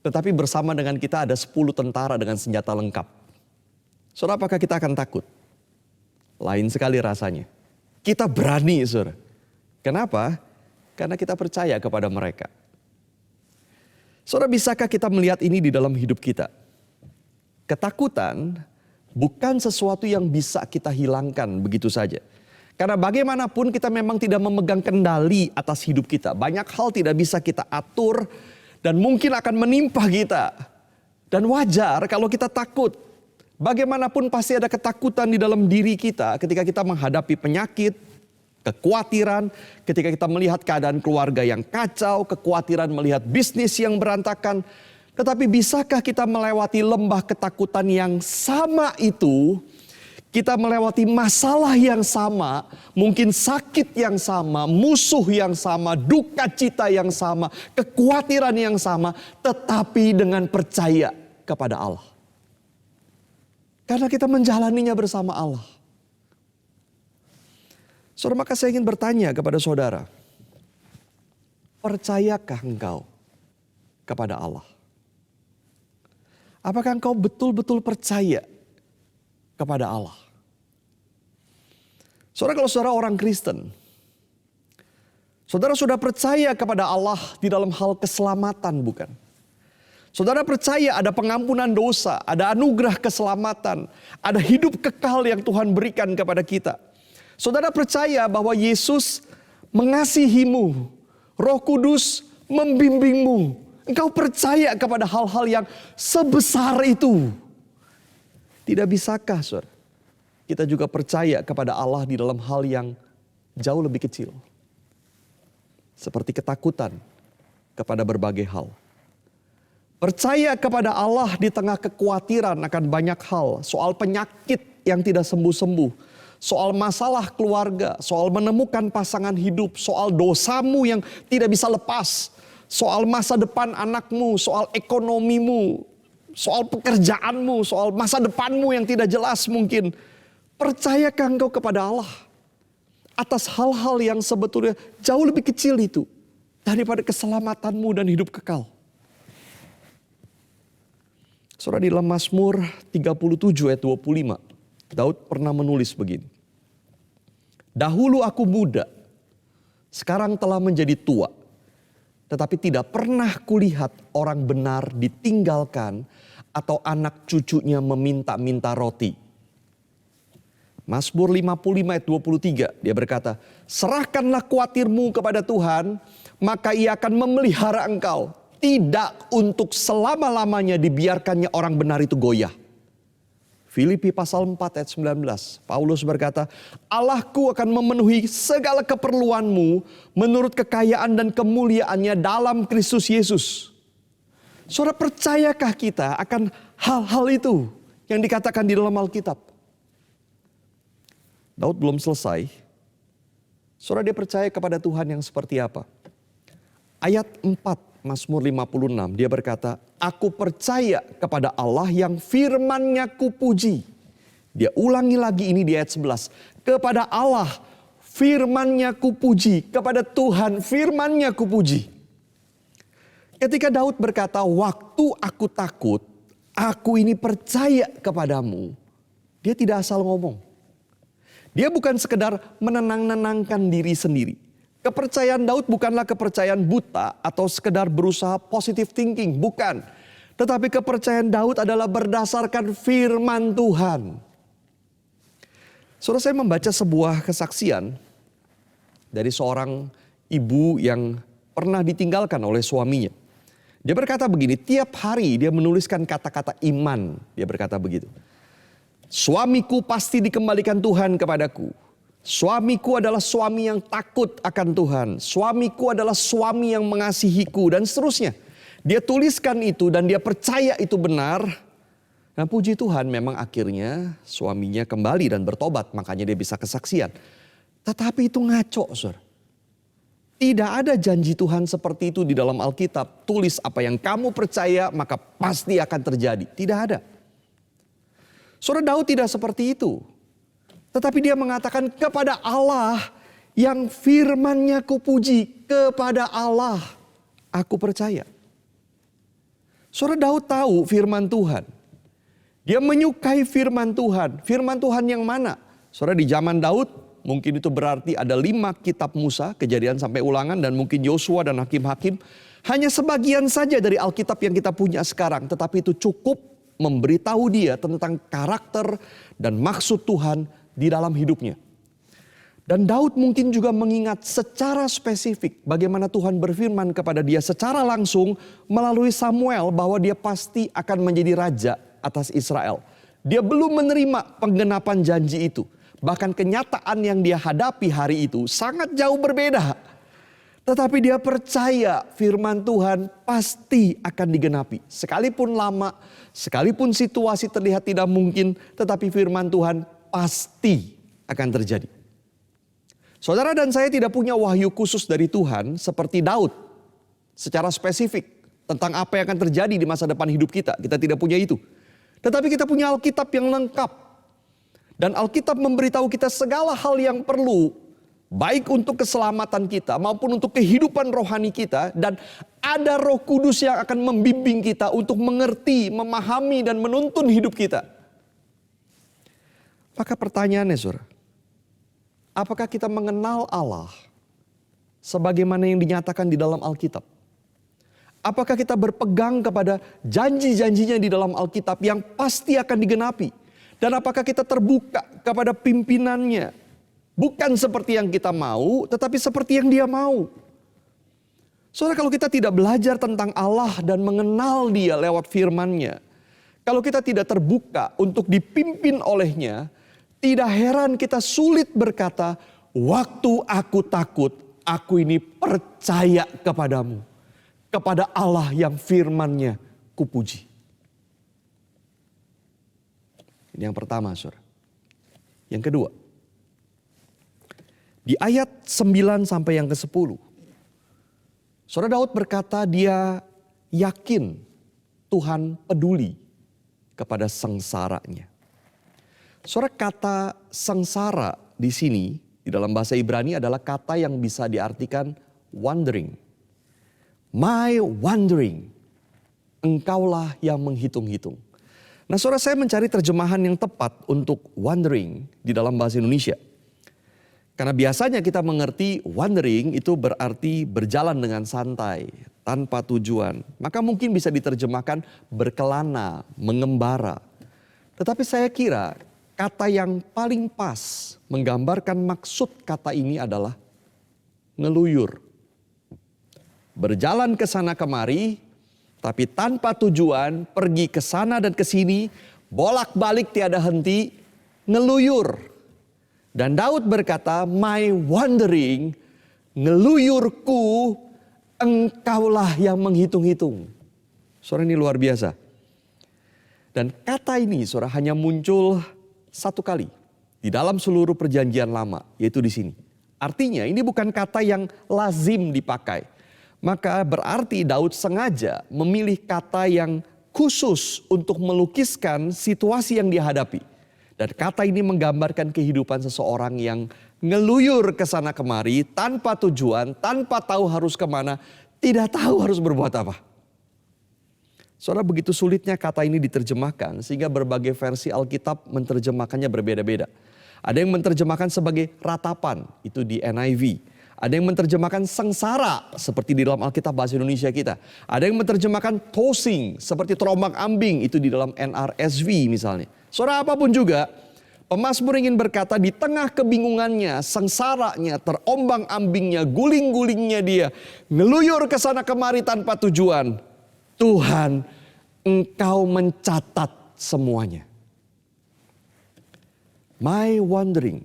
Tetapi bersama dengan kita ada 10 tentara dengan senjata lengkap. Saudara, apakah kita akan takut? Lain sekali rasanya. Kita berani, saudara. Kenapa? Karena kita percaya kepada mereka. Saudara, bisakah kita melihat ini di dalam hidup kita? Ketakutan bukan sesuatu yang bisa kita hilangkan begitu saja. Karena bagaimanapun kita memang tidak memegang kendali atas hidup kita. Banyak hal tidak bisa kita atur dan mungkin akan menimpa kita. Dan wajar kalau kita takut. Bagaimanapun pasti ada ketakutan di dalam diri kita ketika kita menghadapi penyakit, kekhawatiran, ketika kita melihat keadaan keluarga yang kacau, kekhawatiran melihat bisnis yang berantakan. Tetapi bisakah kita melewati lembah ketakutan yang sama itu? Kita melewati masalah yang sama, mungkin sakit yang sama, musuh yang sama, duka cita yang sama, kekhawatiran yang sama, tetapi dengan percaya kepada Allah. Karena kita menjalaninya bersama Allah. Saudara, maka saya ingin bertanya kepada saudara. Percayakah engkau kepada Allah? Apakah engkau betul-betul percaya kepada Allah? Saudara, kalau saudara orang Kristen, saudara sudah percaya kepada Allah di dalam hal keselamatan, bukan? Saudara percaya ada pengampunan dosa, ada anugerah keselamatan, ada hidup kekal yang Tuhan berikan kepada kita. Saudara percaya bahwa Yesus mengasihimu, Roh Kudus membimbingmu. Engkau percaya kepada hal-hal yang sebesar itu. Tidak bisakah, saudara, kita juga percaya kepada Allah di dalam hal yang jauh lebih kecil. Seperti ketakutan kepada berbagai hal. Percaya kepada Allah di tengah kekhawatiran akan banyak hal. Soal penyakit yang tidak sembuh-sembuh. Soal masalah keluarga, soal menemukan pasangan hidup, soal dosamu yang tidak bisa lepas, soal masa depan anakmu, soal ekonomimu, soal pekerjaanmu, soal masa depanmu yang tidak jelas mungkin. Percayakah engkau kepada Allah atas hal-hal yang sebetulnya jauh lebih kecil itu daripada keselamatanmu dan hidup kekal? Saudara, di dalam Mazmur 37 ayat 25, Daud pernah menulis begini. Dahulu aku muda, sekarang telah menjadi tua. Tetapi tidak pernah kulihat orang benar ditinggalkan atau anak cucunya meminta-minta roti. Mazmur 55 ayat 23, dia berkata, serahkanlah khawatirmu kepada Tuhan, maka ia akan memelihara engkau. Tidak untuk selama-lamanya dibiarkannya orang benar itu goyah. Filipi pasal 4 ayat 19. Paulus berkata, Allahku akan memenuhi segala keperluanmu menurut kekayaan dan kemuliaannya dalam Kristus Yesus. Saudara, percayakah kita akan hal-hal itu yang dikatakan di dalam Alkitab? Daud belum selesai. Saudara, dia percaya kepada Tuhan yang seperti apa? Ayat 4 Mazmur 56, dia berkata, aku percaya kepada Allah yang firman-Nya kupuji. Dia ulangi lagi ini di ayat 11. Kepada Allah firman-Nya kupuji, kepada Tuhan firman-Nya kupuji. Ketika Daud berkata, waktu aku takut, aku ini percaya kepadamu. Dia tidak asal ngomong. Dia bukan sekedar menenang-nenangkan diri sendiri. Kepercayaan Daud bukanlah kepercayaan buta atau sekedar berusaha positive thinking, bukan. Tetapi kepercayaan Daud adalah berdasarkan firman Tuhan. Saudara, saya membaca sebuah kesaksian dari seorang ibu yang pernah ditinggalkan oleh suaminya. Dia berkata begini, tiap hari dia menuliskan kata-kata iman. Dia berkata begitu. Suamiku pasti dikembalikan Tuhan kepadaku. Suamiku adalah suami yang takut akan Tuhan. Suamiku adalah suami yang mengasihiku dan seterusnya. Dia tuliskan itu dan dia percaya itu benar. Nah puji Tuhan memang akhirnya suaminya kembali dan bertobat. Makanya dia bisa kesaksian. Tetapi itu ngaco, saudara. Tidak ada janji Tuhan seperti itu di dalam Alkitab. Tulis apa yang kamu percaya maka pasti akan terjadi. Tidak ada. Saudara, Daud tidak seperti itu. Tetapi dia mengatakan kepada Allah yang firman-Nya kupuji. Kepada Allah aku percaya. Saudara, Daud tahu firman Tuhan. Dia menyukai firman Tuhan. Firman Tuhan yang mana? Saudara, di zaman Daud mungkin itu berarti ada 5 kitab Musa, Kejadian sampai Ulangan, dan mungkin Yosua dan Hakim-Hakim. Hanya sebagian saja dari Alkitab yang kita punya sekarang. Tetapi itu cukup memberitahu dia tentang karakter dan maksud Tuhan di dalam hidupnya. Dan Daud mungkin juga mengingat secara spesifik bagaimana Tuhan berfirman kepada dia secara langsung melalui Samuel bahwa dia pasti akan menjadi raja atas Israel. Dia belum menerima penggenapan janji itu. Bahkan kenyataan yang dia hadapi hari itu sangat jauh berbeda. Tetapi dia percaya firman Tuhan pasti akan digenapi. Sekalipun lama, sekalipun situasi terlihat tidak mungkin, tetapi firman Tuhan pasti akan terjadi. Saudara dan saya tidak punya wahyu khusus dari Tuhan seperti Daud. Secara spesifik tentang apa yang akan terjadi di masa depan hidup kita. Kita tidak punya itu. Tetapi kita punya Alkitab yang lengkap. Dan Alkitab memberitahu kita segala hal yang perlu. Baik untuk keselamatan kita maupun untuk kehidupan rohani kita. Dan ada Roh Kudus yang akan membimbing kita untuk mengerti, memahami dan menuntun hidup kita. Maka pertanyaannya saudara. Apakah kita mengenal Allah sebagaimana yang dinyatakan di dalam Alkitab? Apakah kita berpegang kepada janji-janjinya di dalam Alkitab yang pasti akan digenapi? Dan apakah kita terbuka kepada pimpinannya? Bukan seperti yang kita mau, tetapi seperti yang Dia mau. Saudara, kalau kita tidak belajar tentang Allah dan mengenal Dia lewat firman-Nya, kalau kita tidak terbuka untuk dipimpin olehnya, tidak heran kita sulit berkata, waktu aku takut, aku ini percaya kepadamu. Kepada Allah yang firman-Nya kupuji. Ini yang pertama, saudara. Yang kedua. Di ayat 9 sampai yang ke-10. Saudara, Daud berkata dia yakin Tuhan peduli kepada sengsaranya. Saudara, kata sengsara di sini di dalam bahasa Ibrani adalah kata yang bisa diartikan wandering. My wandering, engkaulah yang menghitung-hitung. Nah saudara, saya mencari terjemahan yang tepat untuk wandering di dalam bahasa Indonesia. Karena biasanya kita mengerti wandering itu berarti berjalan dengan santai, tanpa tujuan. Maka mungkin bisa diterjemahkan berkelana, mengembara. Tetapi saya kira kata yang paling pas menggambarkan maksud kata ini adalah ngeluyur. Berjalan ke sana kemari, tapi tanpa tujuan, pergi ke sana dan ke sini, bolak-balik tiada henti, ngeluyur. Dan Daud berkata, my wandering, ngeluyurku, engkaulah yang menghitung-hitung. Saudara, ini luar biasa. Dan kata ini saudara hanya muncul satu kali di dalam seluruh perjanjian lama, yaitu di sini. Artinya ini bukan kata yang lazim dipakai. Maka berarti Daud sengaja memilih kata yang khusus untuk melukiskan situasi yang dihadapi. Dan kata ini menggambarkan kehidupan seseorang yang ngeluyur ke sana kemari tanpa tujuan, tanpa tahu harus kemana, tidak tahu harus berbuat apa. Saudara, begitu sulitnya kata ini diterjemahkan sehingga berbagai versi Alkitab menerjemahkannya berbeda-beda. Ada yang menerjemahkan sebagai ratapan, itu di NIV. Ada yang menerjemahkan sengsara seperti di dalam Alkitab bahasa Indonesia kita. Ada yang menerjemahkan tossing seperti terombang ambing, itu di dalam NRSV misalnya. Saudara, apapun juga, Pemazmur ingin berkata di tengah kebingungannya, sengsaranya, terombang-ambingnya, guling-gulingnya dia, ngeluyur ke sana kemari tanpa tujuan. Tuhan, Engkau mencatat semuanya. My wandering,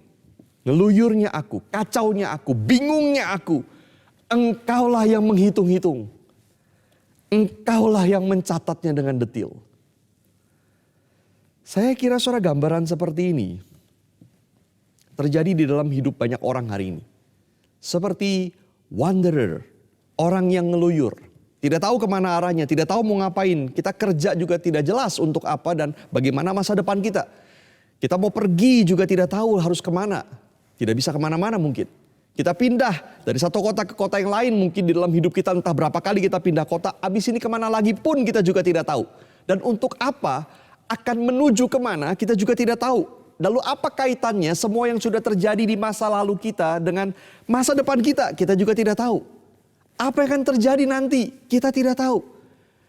ngeluyurnya aku, kacaunya aku, bingungnya aku. Engkaulah yang menghitung-hitung. Engkaulah yang mencatatnya dengan detil. Saya kira saudara gambaran seperti ini terjadi di dalam hidup banyak orang hari ini. Seperti wanderer, orang yang ngeluyur. Tidak tahu kemana arahnya, tidak tahu mau ngapain. Kita kerja juga tidak jelas untuk apa dan bagaimana masa depan kita. Kita mau pergi juga tidak tahu harus kemana. Tidak bisa kemana-mana mungkin. Kita pindah dari satu kota ke kota yang lain mungkin di dalam hidup kita entah berapa kali kita pindah kota. Abis ini kemana lagi pun kita juga tidak tahu. Dan untuk apa akan menuju kemana kita juga tidak tahu. Lalu apa kaitannya semua yang sudah terjadi di masa lalu kita dengan masa depan kita? Kita juga tidak tahu. Apa yang akan terjadi nanti? Kita tidak tahu.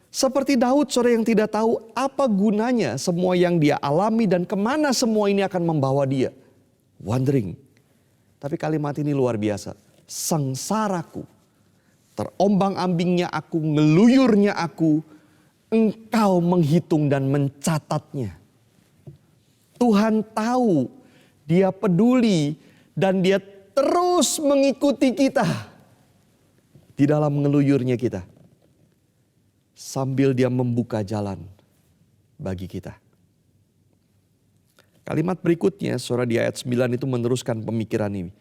Seperti Daud, saudara yang tidak tahu apa gunanya semua yang dia alami dan kemana semua ini akan membawa dia. Wandering. Tapi kalimat ini luar biasa. Sengsaraku, terombang-ambingnya aku, ngeluyurnya aku, Engkau menghitung dan mencatatnya. Tuhan tahu, Dia peduli dan Dia terus mengikuti kita di dalam ngeluyurnya kita. Sambil Dia membuka jalan bagi kita. Kalimat berikutnya, saudara di ayat 9 itu meneruskan pemikiran ini.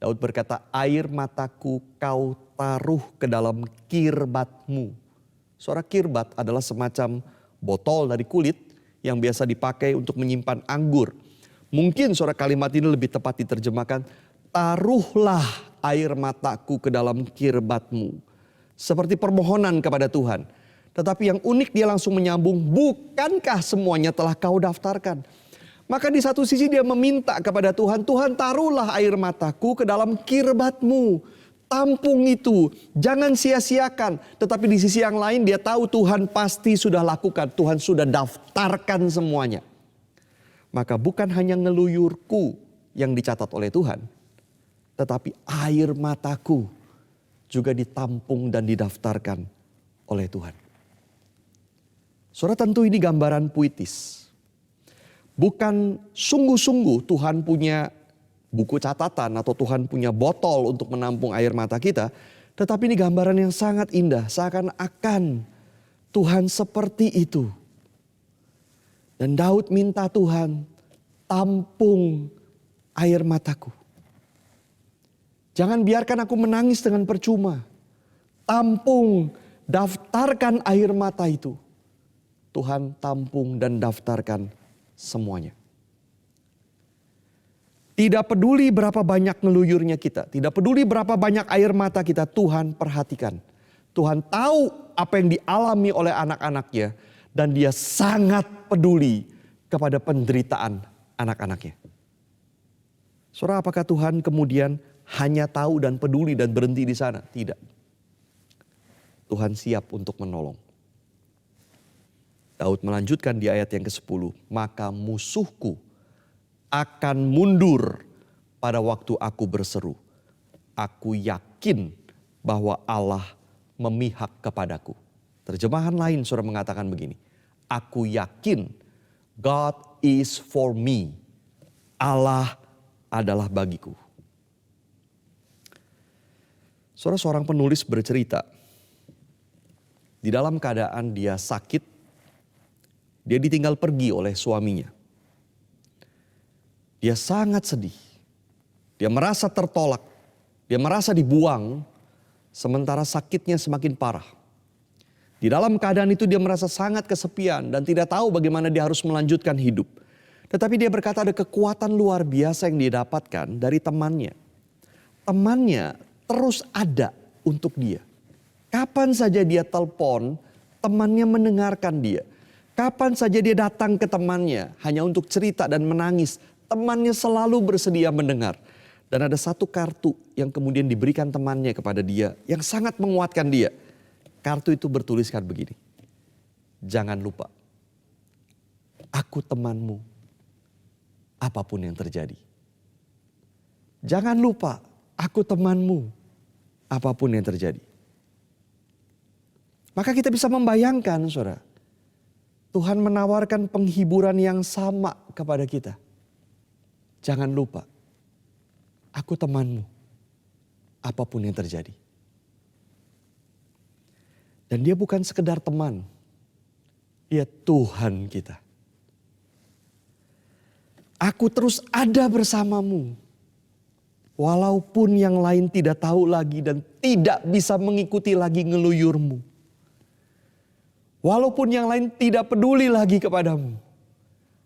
Daud berkata, air mataku kau taruh ke dalam kirbatmu. Saudara, kirbat adalah semacam botol dari kulit yang biasa dipakai untuk menyimpan anggur. Mungkin saudara kalimat ini lebih tepat diterjemahkan, taruhlah air mataku ke dalam kirbatmu. Seperti permohonan kepada Tuhan. Tetapi yang unik dia langsung menyambung, bukankah semuanya telah kau daftarkan? Maka di satu sisi dia meminta kepada Tuhan, Tuhan taruhlah air mataku ke dalam kirbatmu. Tampung itu, jangan sia-siakan. Tetapi di sisi yang lain dia tahu Tuhan pasti sudah lakukan. Tuhan sudah daftarkan semuanya. Maka bukan hanya ngeluyurku yang dicatat oleh Tuhan. Tetapi air mataku juga ditampung dan didaftarkan oleh Tuhan. Saudara, tentu ini gambaran puitis. Bukan sungguh-sungguh Tuhan punya buku catatan atau Tuhan punya botol untuk menampung air mata kita. Tetapi ini gambaran yang sangat indah. Seakan-akan Tuhan seperti itu. Dan Daud minta Tuhan, tampung air mataku. Jangan biarkan aku menangis dengan percuma. Tampung, daftarkan air mata itu. Tuhan tampung dan daftarkan semuanya. Tidak peduli berapa banyak ngeluyurnya kita. Tidak peduli berapa banyak air mata kita. Tuhan perhatikan. Tuhan tahu apa yang dialami oleh anak-anaknya. Dan Dia sangat peduli kepada penderitaan anak-anaknya. Saudara, apakah Tuhan kemudian hanya tahu dan peduli dan berhenti di sana? Tidak. Tuhan siap untuk menolong. Daud melanjutkan di ayat yang ke-10. Maka musuhku akan mundur pada waktu aku berseru. Aku yakin bahwa Allah memihak kepadaku. Terjemahan lain saudara mengatakan begini. Aku yakin God is for me. Allah adalah bagiku. Saudara, seorang penulis bercerita. Di dalam keadaan dia sakit. Dia ditinggal pergi oleh suaminya. Dia sangat sedih. Dia merasa tertolak. Dia merasa dibuang. Sementara sakitnya semakin parah. Di dalam keadaan itu dia merasa sangat kesepian. Dan tidak tahu bagaimana dia harus melanjutkan hidup. Tetapi dia berkata ada kekuatan luar biasa yang dia dapatkan dari temannya. Temannya terus ada untuk dia. Kapan saja dia telepon, temannya mendengarkan dia. Kapan saja dia datang ke temannya hanya untuk cerita dan menangis. Temannya selalu bersedia mendengar. Dan ada satu kartu yang kemudian diberikan temannya kepada dia. Yang sangat menguatkan dia. Kartu itu bertuliskan begini. Jangan lupa. Aku temanmu. apapun yang terjadi. Jangan lupa, aku temanmu, apapun yang terjadi. Maka kita bisa membayangkan, saudara, Tuhan menawarkan penghiburan yang sama kepada kita. Jangan lupa, aku temanmu, apapun yang terjadi. Dan dia bukan sekedar teman, dia Tuhan kita. Aku terus ada bersamamu, walaupun yang lain tidak tahu lagi dan tidak bisa mengikuti lagi ngeluyurmu. Walaupun yang lain tidak peduli lagi kepadamu,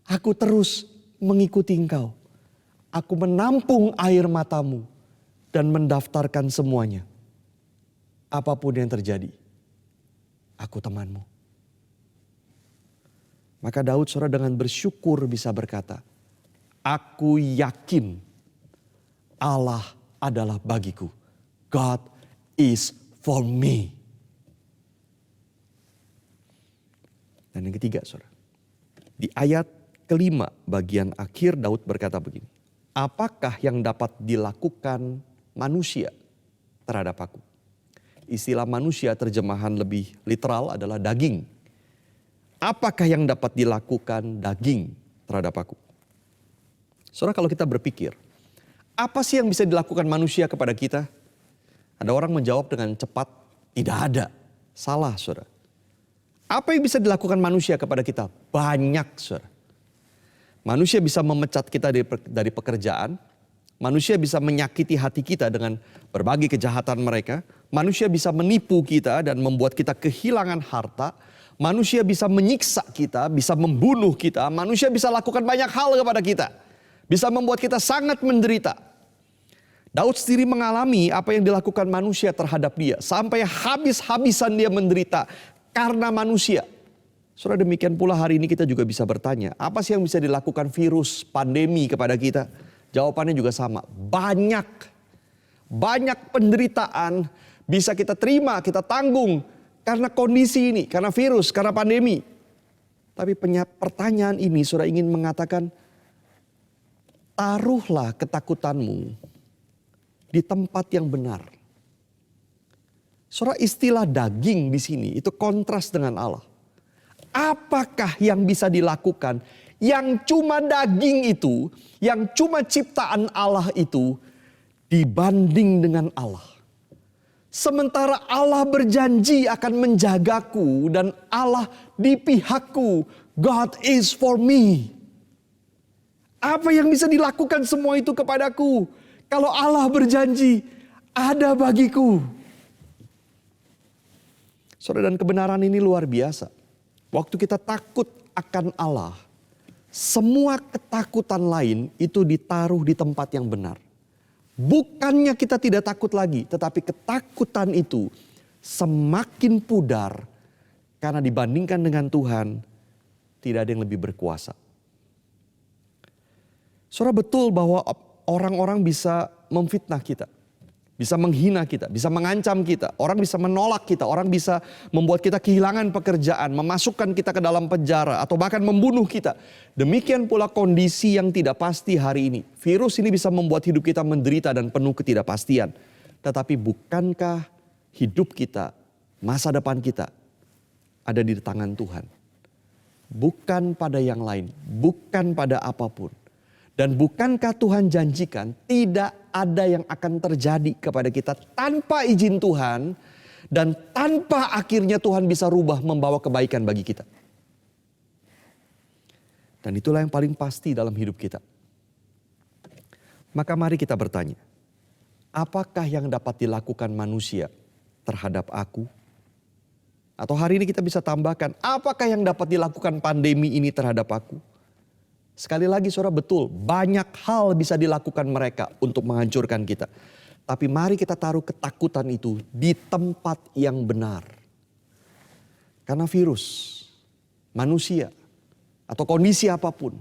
aku terus mengikuti engkau. Aku menampung air matamu dan mendaftarkan semuanya. Apapun yang terjadi, aku temanmu. Maka Daud, saudara, dengan bersyukur bisa berkata, aku yakin Allah adalah bagiku. God is for me. Dan yang ketiga, saudara, di ayat kelima bagian akhir Daud berkata begini. Apakah yang dapat dilakukan manusia terhadap aku? Istilah manusia terjemahan lebih literal adalah daging. Apakah yang dapat dilakukan daging terhadap aku? Saudara, kalau kita berpikir, apa sih yang bisa dilakukan manusia kepada kita? Ada orang menjawab dengan cepat, tidak ada. Salah, saudara. Apa yang bisa dilakukan manusia kepada kita? Banyak, saudara. Manusia bisa memecat kita dari pekerjaan. Manusia bisa menyakiti hati kita dengan berbagai kejahatan mereka. Manusia bisa menipu kita dan membuat kita kehilangan harta. Manusia bisa menyiksa kita, bisa membunuh kita. Manusia bisa lakukan banyak hal kepada kita. Bisa membuat kita sangat menderita. Daud sendiri mengalami apa yang dilakukan manusia terhadap dia. Sampai habis-habisan dia menderita karena manusia. Saudara, demikian pula hari ini kita juga bisa bertanya, apa sih yang bisa dilakukan virus, pandemi kepada kita? Jawabannya juga sama, banyak penderitaan bisa kita terima, kita tanggung karena kondisi ini, karena virus, karena pandemi. Tapi pertanyaan ini saudara ingin mengatakan, taruhlah ketakutanmu di tempat yang benar. Saudara, istilah daging di sini itu kontras dengan Allah. Apakah yang bisa dilakukan yang cuma daging itu, yang cuma ciptaan Allah itu dibanding dengan Allah? Sementara Allah berjanji akan menjagaku dan Allah di pihakku. God is for me. Apa yang bisa dilakukan semua itu kepadaku? Kalau Allah berjanji, ada bagiku. Saudara, dan kebenaran ini luar biasa. Waktu kita takut akan Allah, semua ketakutan lain itu ditaruh di tempat yang benar. Bukannya kita tidak takut lagi, tetapi ketakutan itu semakin pudar karena dibandingkan dengan Tuhan, tidak ada yang lebih berkuasa. Saudara, betul bahwa orang-orang bisa memfitnah kita. Bisa menghina kita, bisa mengancam kita. Orang bisa menolak kita, orang bisa membuat kita kehilangan pekerjaan, memasukkan kita ke dalam penjara, atau bahkan membunuh kita. Demikian pula kondisi yang tidak pasti hari ini. Virus ini bisa membuat hidup kita menderita dan penuh ketidakpastian. Tetapi bukankah hidup kita, masa depan kita ada di tangan Tuhan? Bukan pada yang lain, bukan pada apapun. Dan bukankah Tuhan janjikan tidak ada yang akan terjadi kepada kita tanpa izin Tuhan. Dan tanpa akhirnya Tuhan bisa rubah membawa kebaikan bagi kita. Dan itulah yang paling pasti dalam hidup kita. Maka mari kita bertanya. Apakah yang dapat dilakukan manusia terhadap aku? Atau hari ini kita bisa tambahkan, apakah yang dapat dilakukan pandemi ini terhadap aku? Sekali lagi saudara, betul, banyak hal bisa dilakukan mereka untuk menghancurkan kita. Tapi mari kita taruh ketakutan itu di tempat yang benar. Karena virus, manusia, atau kondisi apapun,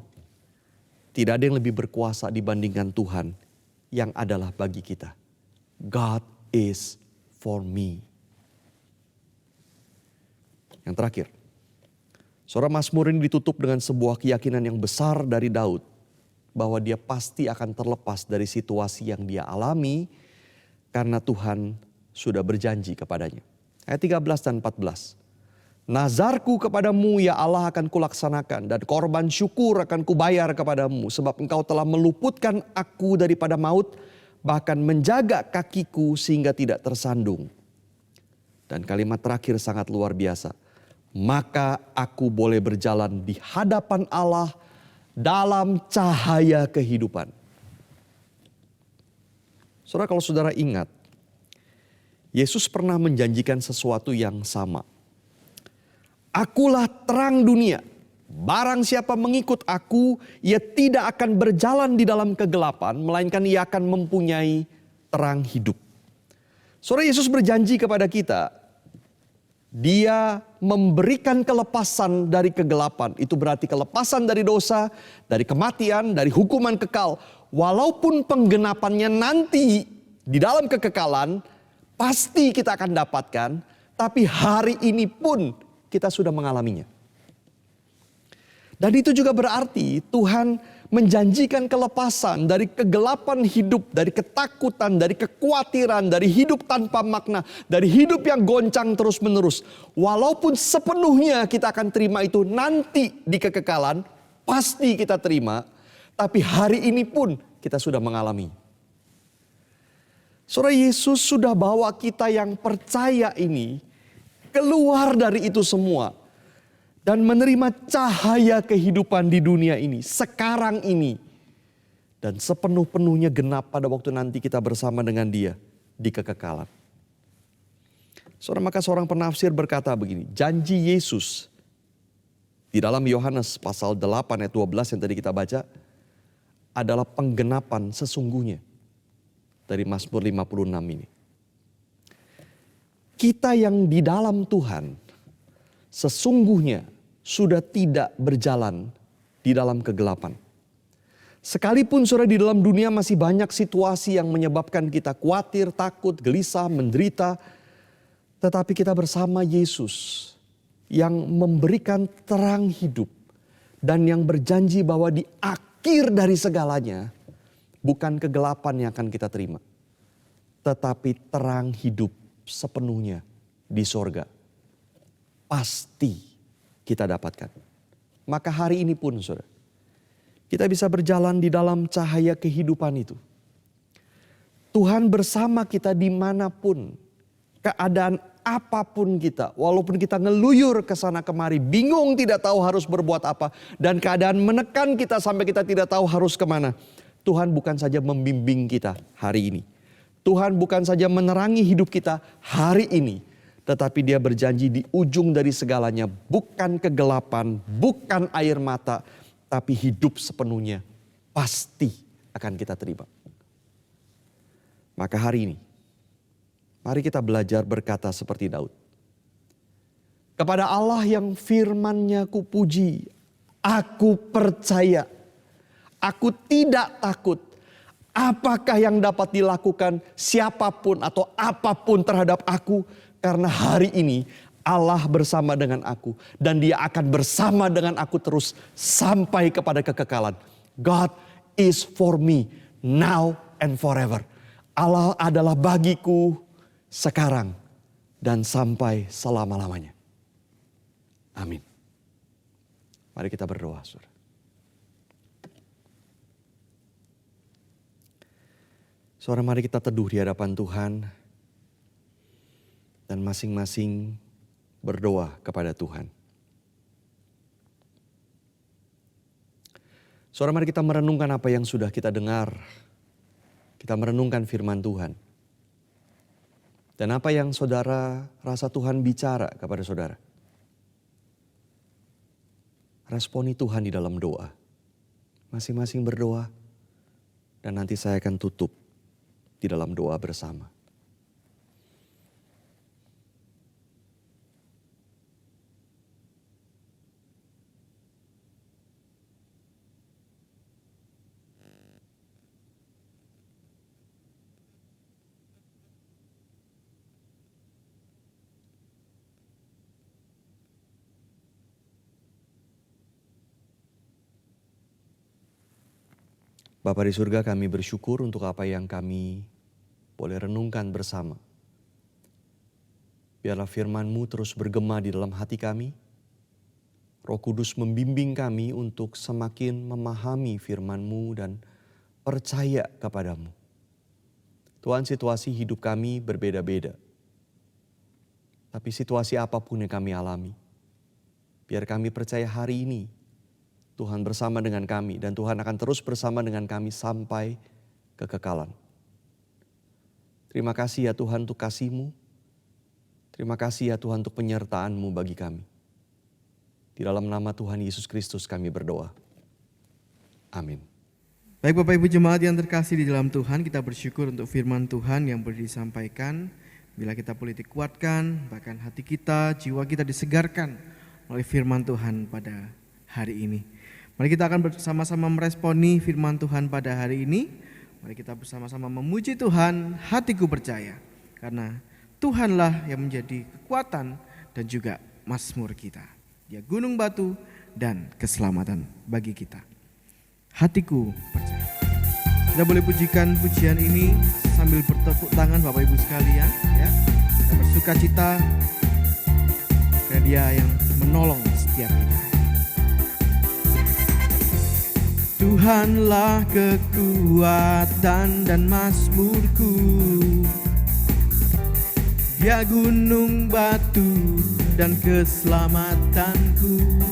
tidak ada yang lebih berkuasa dibandingkan Tuhan yang adalah bagi kita. God is for me. Yang terakhir. Surah Mazmur ini ditutup dengan sebuah keyakinan yang besar dari Daud. bahwa dia pasti akan terlepas dari situasi yang dia alami karena Tuhan sudah berjanji kepadanya. Ayat 13 dan 14. Nazarku kepadamu ya Allah akan kulaksanakan dan korban syukur akan kubayar kepadamu sebab engkau telah meluputkan aku daripada maut bahkan menjaga kakiku sehingga tidak tersandung. Dan kalimat terakhir sangat luar biasa. Maka aku boleh berjalan di hadapan Allah dalam cahaya kehidupan. Saudara, kalau saudara ingat, Yesus pernah menjanjikan sesuatu yang sama. Akulah terang dunia. Barang siapa mengikut aku, ia tidak akan berjalan di dalam kegelapan, melainkan ia akan mempunyai terang hidup. Saudara, Yesus berjanji kepada kita, dia memberikan kelepasan dari kegelapan. Itu berarti kelepasan dari dosa, dari kematian, dari hukuman kekal. Walaupun penggenapannya nanti di dalam kekekalan, pasti kita akan dapatkan. Tapi hari ini pun kita sudah mengalaminya. Dan itu juga berarti Tuhan menjanjikan kelepasan dari kegelapan hidup, dari ketakutan, dari kekhawatiran, dari hidup tanpa makna, dari hidup yang goncang terus menerus. Walaupun sepenuhnya kita akan terima itu nanti di kekekalan, pasti kita terima. Tapi hari ini pun kita sudah mengalami. Saudara, Yesus sudah bawa kita yang percaya ini keluar dari itu semua. Dan menerima cahaya kehidupan di dunia ini, sekarang ini. Dan sepenuh-penuhnya genap pada waktu nanti kita bersama dengan dia di kekekalan. Saudara, maka seorang penafsir berkata begini, janji Yesus di dalam Yohanes pasal 8 ayat 12 yang tadi kita baca adalah penggenapan sesungguhnya dari Mazmur 56 ini. Kita yang di dalam Tuhan sesungguhnya sudah tidak berjalan di dalam kegelapan. Sekalipun saudara di dalam dunia masih banyak situasi yang menyebabkan kita khawatir, takut, gelisah, menderita. Tetapi kita bersama Yesus yang memberikan terang hidup. Dan yang berjanji bahwa di akhir dari segalanya bukan kegelapan yang akan kita terima. Tetapi terang hidup sepenuhnya di sorga. Pasti kita dapatkan. Maka hari ini pun saudara, kita bisa berjalan di dalam cahaya kehidupan itu. Tuhan bersama kita dimanapun, keadaan apapun kita. Walaupun kita ngeluyur ke sana kemari, bingung tidak tahu harus berbuat apa. Dan keadaan menekan kita sampai kita tidak tahu harus kemana. Tuhan bukan saja membimbing kita hari ini. Tuhan bukan saja menerangi hidup kita hari ini. Tetapi dia berjanji di ujung dari segalanya bukan kegelapan, bukan air mata, tapi hidup sepenuhnya pasti akan kita terima. Maka hari ini, mari kita belajar berkata seperti Daud. Kepada Allah yang firman-Nya kupuji, aku percaya, aku tidak takut. Apakah yang dapat dilakukan siapapun atau apapun terhadap aku? Karena hari ini Allah bersama dengan aku. Dan dia akan bersama dengan aku terus sampai kepada kekekalan. God is for me now and forever. Allah adalah bagiku sekarang dan sampai selama-lamanya. Amin. Mari kita berdoa, saudara. Saudara, mari kita teduh di hadapan Tuhan. Dan masing-masing berdoa kepada Tuhan. Saudara, mari kita merenungkan apa yang sudah kita dengar. Kita merenungkan firman Tuhan. Dan apa yang saudara rasa Tuhan bicara kepada saudara. Responi Tuhan di dalam doa. Masing-masing berdoa. Dan nanti saya akan tutup di dalam doa bersama. Bapa di surga, kami bersyukur untuk apa yang kami boleh renungkan bersama. Biarlah firman-Mu terus bergema di dalam hati kami. Roh Kudus membimbing kami untuk semakin memahami firman-Mu dan percaya kepadamu. Tuhan, situasi hidup kami berbeda-beda. Tapi situasi apapun yang kami alami, biar kami percaya hari ini Tuhan bersama dengan kami dan Tuhan akan terus bersama dengan kami sampai kekekalan. Terima kasih ya Tuhan untuk kasih-Mu. Terima kasih ya Tuhan untuk penyertaan-Mu bagi kami. Di dalam nama Tuhan Yesus Kristus kami berdoa. Amin. Baik Bapak Ibu jemaat yang terkasih di dalam Tuhan, kita bersyukur untuk firman Tuhan yang boleh disampaikan. Bila kita boleh dikuatkan, bahkan hati kita, jiwa kita disegarkan oleh firman Tuhan pada hari ini. Mari kita akan bersama-sama meresponi firman Tuhan pada hari ini. Mari kita bersama-sama memuji Tuhan, hatiku percaya. Karena Tuhanlah yang menjadi kekuatan dan juga mazmur kita. Dia gunung batu dan keselamatan bagi kita. Hatiku percaya. Kita boleh pujikan pujian ini sambil bertepuk tangan Bapak Ibu sekalian. Ya. Kita bersuka cita karena Dia yang menolong setiap kita. Tuhanlah kekuatan dan mazmurku, Dia gunung batu dan keselamatanku.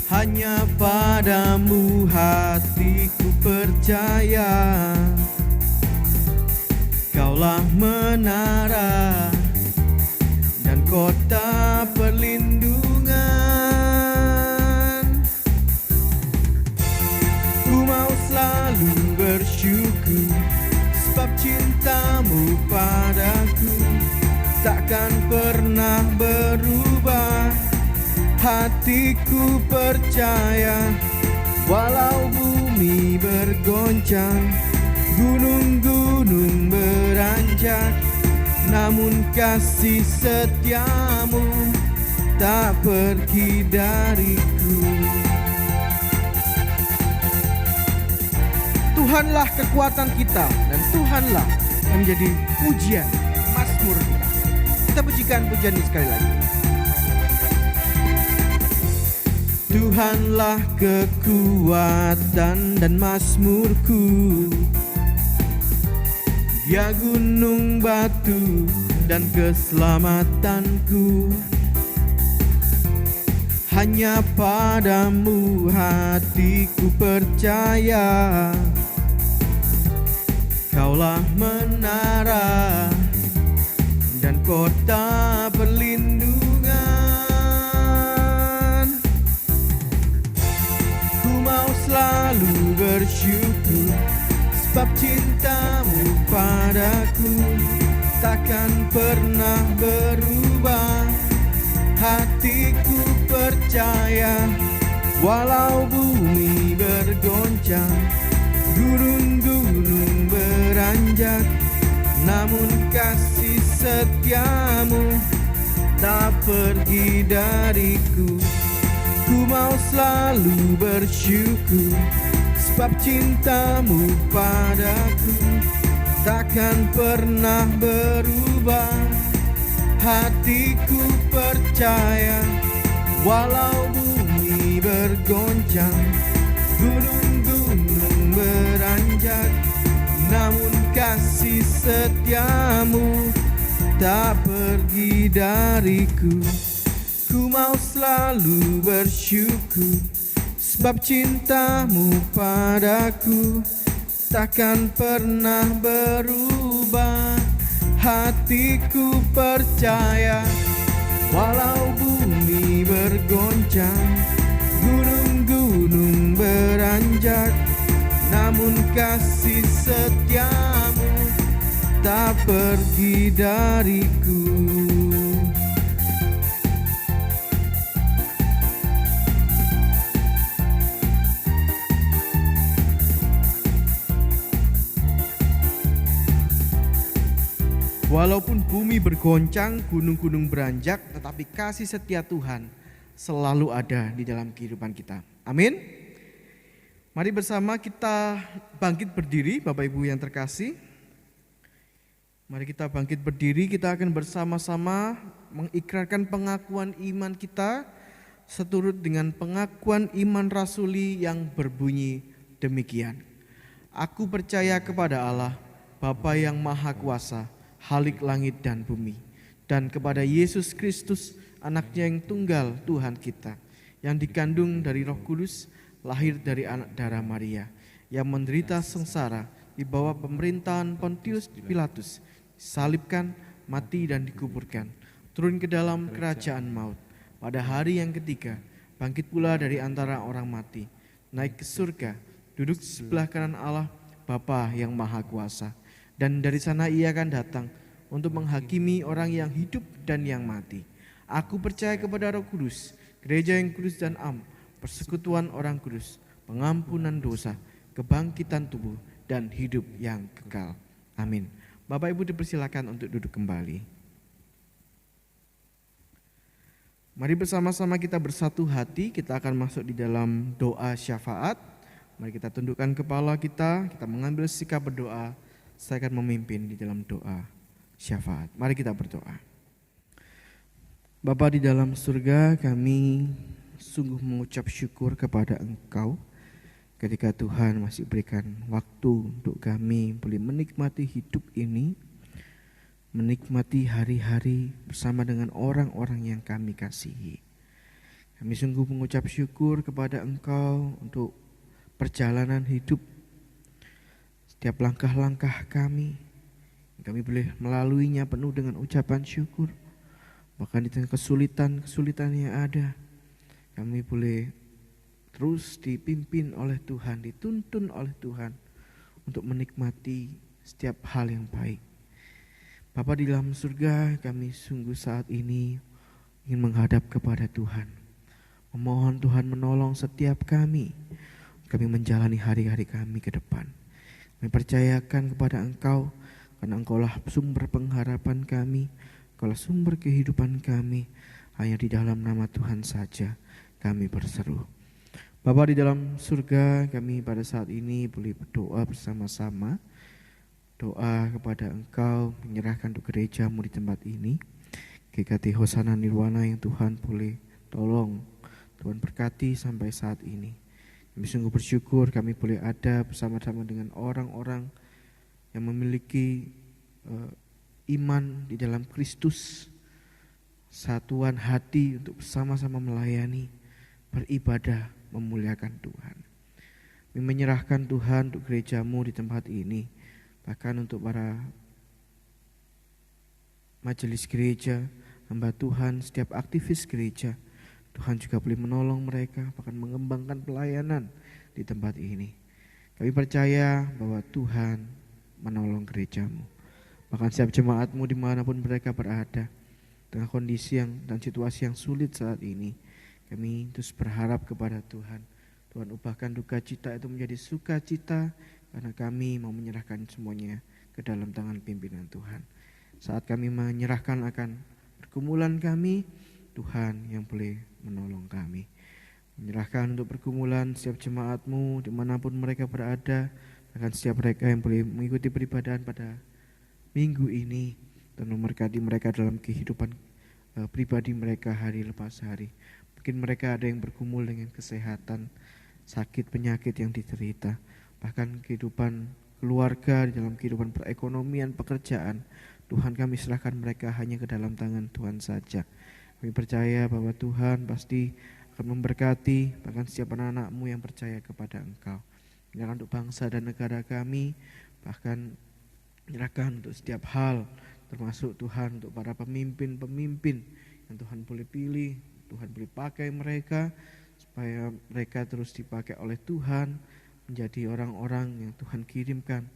Hanya padamu hatiku percaya, Kaulah menara dan kota perlindungan. Ku mau selalu bersyukur, sebab cintamu padaku takkan pernah berubah. Hatiku percaya, walau bumi bergoncang, gunung-gunung beranjak, namun kasih setiamu tak pergi dariku. Tuhanlah kekuatan kita dan Tuhanlah yang menjadi pujian mazmur kita. Kita pujikan pujian ini sekali lagi. Tuhanlah kekuatan dan mazmurku, Dia gunung batu dan keselamatanku. Hanya padamu hatiku percaya, Kaulah menara dan kota perlindungan. Ku mau selalu bersyukur, sebab cintamu padaku takkan pernah berubah. Hatiku percaya, walau bumi bergoncang, gunung-gunung beranjak, namun kasih setiamu tak pergi dariku. Ku mau selalu bersyukur, sebab cintamu padaku takkan pernah berubah. Hatiku percaya, walau bumi bergoncang, gunung-gunung beranjak, namun kasih setiamu tak pergi dariku. Ku mau selalu bersyukur, sebab cintamu padaku takkan pernah berubah. Hatiku percaya, walau bumi bergoncang, gunung-gunung beranjak, namun kasih setiamu tak pergi dariku. Walaupun bumi bergoncang, gunung-gunung beranjak, tetapi kasih setia Tuhan selalu ada di dalam kehidupan kita. Amin. Mari bersama kita bangkit berdiri, Bapak Ibu yang terkasih. Mari kita bangkit berdiri, kita akan bersama-sama mengikrarkan pengakuan iman kita seturut dengan pengakuan iman rasuli yang berbunyi demikian. Aku percaya kepada Allah, Bapa yang Maha Kuasa, Khalik langit dan bumi, dan kepada Yesus Kristus, Anaknya yang tunggal Tuhan kita, yang dikandung dari Roh Kudus, lahir dari anak darah Maria, yang menderita sengsara di bawah pemerintahan Pontius Pilatus, disalibkan, mati dan dikuburkan, turun ke dalam kerajaan maut. Pada hari yang ketiga, bangkit pula dari antara orang mati, naik ke surga, duduk di sebelah kanan Allah Bapa yang Maha Kuasa. Dan dari sana ia akan datang untuk menghakimi orang yang hidup dan yang mati. Aku percaya kepada Roh Kudus, gereja yang kudus dan am, persekutuan orang kudus, pengampunan dosa, kebangkitan tubuh, dan hidup yang kekal. Amin. Bapak Ibu dipersilakan untuk duduk kembali. Mari bersama-sama kita bersatu hati, kita akan masuk di dalam doa syafaat. Mari kita tundukkan kepala kita mengambil sikap berdoa. Saya akan memimpin di dalam doa syafaat. Mari kita berdoa. Bapa di dalam surga, kami sungguh mengucap syukur kepada Engkau ketika Tuhan masih berikan waktu untuk kami boleh menikmati hidup ini, menikmati hari-hari bersama dengan orang-orang yang kami kasihi. Kami sungguh mengucap syukur kepada Engkau untuk perjalanan hidup, setiap langkah-langkah kami boleh melaluinya penuh dengan ucapan syukur. Bahkan di tengah kesulitan yang ada, kami boleh terus dipimpin oleh Tuhan, dituntun oleh Tuhan untuk menikmati setiap hal yang baik. Bapa di dalam surga, kami sungguh saat ini ingin menghadap kepada Tuhan. Memohon Tuhan menolong setiap kami menjalani hari-hari kami ke depan. Kami percayakan kepada Engkau, karena Engkaulah sumber pengharapan kami, Engkaulah sumber kehidupan kami. Hanya di dalam nama Tuhan saja kami berseru. Bapa di dalam surga, kami pada saat ini boleh berdoa bersama-sama. Doa kepada Engkau, menyerahkan untuk gereja-Mu di tempat ini. GKT Hosana Nirwana yang Tuhan boleh tolong, Tuhan berkati sampai saat ini. Kami sungguh bersyukur kami boleh ada bersama-sama dengan orang-orang yang memiliki iman di dalam Kristus, satuan hati untuk bersama-sama melayani, beribadah, memuliakan Tuhan. Kami menyerahkan Tuhan untuk gereja-Mu di tempat ini, bahkan untuk para majelis gereja, hamba Tuhan, setiap aktivis gereja. Tuhan juga boleh menolong mereka, bahkan mengembangkan pelayanan di tempat ini. Kami percaya bahwa Tuhan menolong gereja-Mu, bahkan setiap jemaat-Mu dimanapun mereka berada, dengan kondisi dan situasi yang sulit saat ini. Kami terus berharap kepada Tuhan. Tuhan ubahkan duka cita itu menjadi sukacita, karena kami mau menyerahkan semuanya ke dalam tangan pimpinan Tuhan. Saat kami menyerahkan akan pergumulan kami, Tuhan yang boleh menolong kami. Menyerahkan untuk pergumulan setiap jemaat-Mu dimanapun mereka berada, bahkan setiap mereka yang boleh mengikuti peribadahan pada minggu ini. Dan memberkati mereka dalam kehidupan pribadi mereka hari lepas hari. Mungkin mereka ada yang bergumul dengan kesehatan, sakit, penyakit yang diderita, bahkan kehidupan keluarga, di dalam kehidupan perekonomian, pekerjaan. Tuhan, kami serahkan mereka hanya ke dalam tangan Tuhan saja. Kami percaya bahwa Tuhan pasti akan memberkati bahkan setiap anak-anak-Mu yang percaya kepada Engkau. Menyerahkan untuk bangsa dan negara kami, bahkan menyerahkan untuk setiap hal, termasuk Tuhan untuk para pemimpin-pemimpin yang Tuhan boleh pilih, Tuhan boleh pakai mereka, supaya mereka terus dipakai oleh Tuhan, menjadi orang-orang yang Tuhan kirimkan,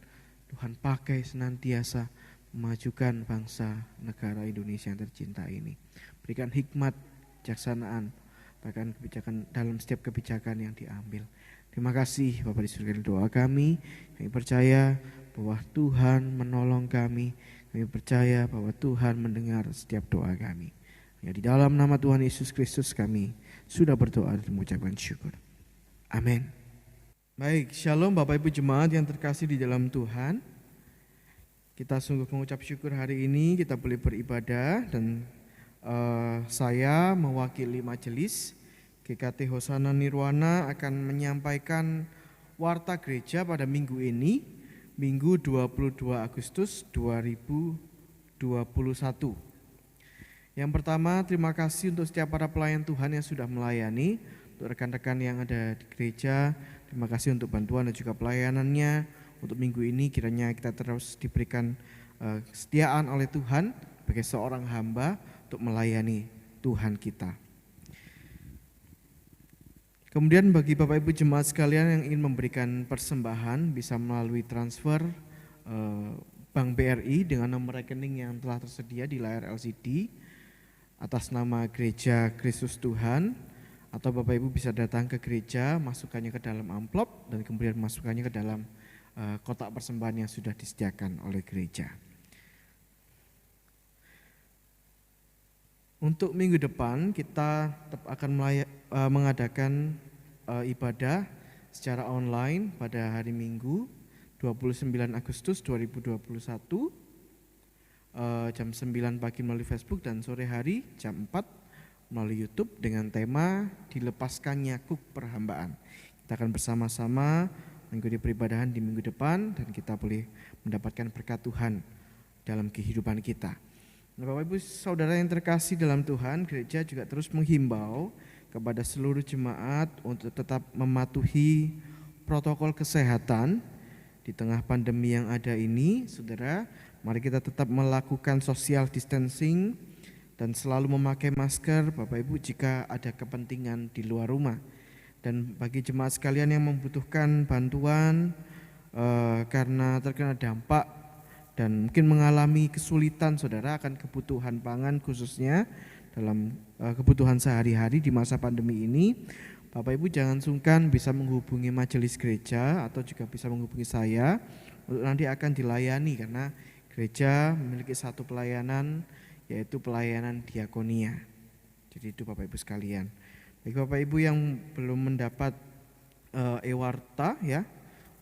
Tuhan pakai senantiasa memajukan bangsa negara Indonesia yang tercinta ini. Berikan hikmat, kebijaksanaan, bahkan kebijakan dalam setiap kebijakan yang diambil. Terima kasih Bapak di surga, doa kami. Kami percaya bahwa Tuhan menolong kami. Kami percaya bahwa Tuhan mendengar setiap doa kami. Ya, di dalam nama Tuhan Yesus Kristus kami sudah berdoa dan mengucapkan syukur. Amin. Baik, shalom Bapak Ibu Jemaat yang terkasih di dalam Tuhan. Kita sungguh mengucap syukur hari ini kita boleh beribadah dan saya mewakili majelis GKT Hosana Nirwana akan menyampaikan warta gereja pada minggu ini, Minggu 22 Agustus 2021. Yang pertama, terima kasih untuk setiap para pelayan Tuhan yang sudah melayani, untuk rekan-rekan yang ada di gereja. Terima kasih untuk bantuan dan juga pelayanannya. Untuk minggu ini kiranya kita terus diberikan kesetiaan oleh Tuhan sebagai seorang hamba untuk melayani Tuhan kita. Kemudian bagi Bapak Ibu Jemaat sekalian yang ingin memberikan persembahan bisa melalui transfer Bank BRI dengan nomor rekening yang telah tersedia di layar LCD atas nama Gereja Kristus Tuhan, atau Bapak Ibu bisa datang ke gereja, masukkannya ke dalam amplop dan kemudian masukkannya ke dalam kotak persembahan yang sudah disediakan oleh gereja. Untuk minggu depan kita tetap akan mengadakan ibadah secara online pada hari Minggu 29 Agustus 2021 jam 9 pagi melalui Facebook dan sore hari jam 4 melalui YouTube dengan tema dilepaskan nyakuk perhambaan. Kita akan bersama-sama mengikuti peribadahan di minggu depan dan kita boleh mendapatkan berkat Tuhan dalam kehidupan kita. Nah, Bapak Ibu Saudara yang terkasih dalam Tuhan, gereja juga terus menghimbau kepada seluruh jemaat untuk tetap mematuhi protokol kesehatan di tengah pandemi yang ada ini. Saudara, mari kita tetap melakukan social distancing dan selalu memakai masker Bapak Ibu jika ada kepentingan di luar rumah. Dan bagi jemaat sekalian yang membutuhkan bantuan karena terkena dampak dan mungkin mengalami kesulitan saudara akan kebutuhan pangan khususnya dalam kebutuhan sehari-hari di masa pandemi ini, Bapak Ibu jangan sungkan bisa menghubungi majelis gereja atau juga bisa menghubungi saya untuk nanti akan dilayani, karena gereja memiliki satu pelayanan yaitu pelayanan diakonia. Jadi itu Bapak Ibu sekalian. Bagi Bapak Ibu yang belum mendapat e-warta ya,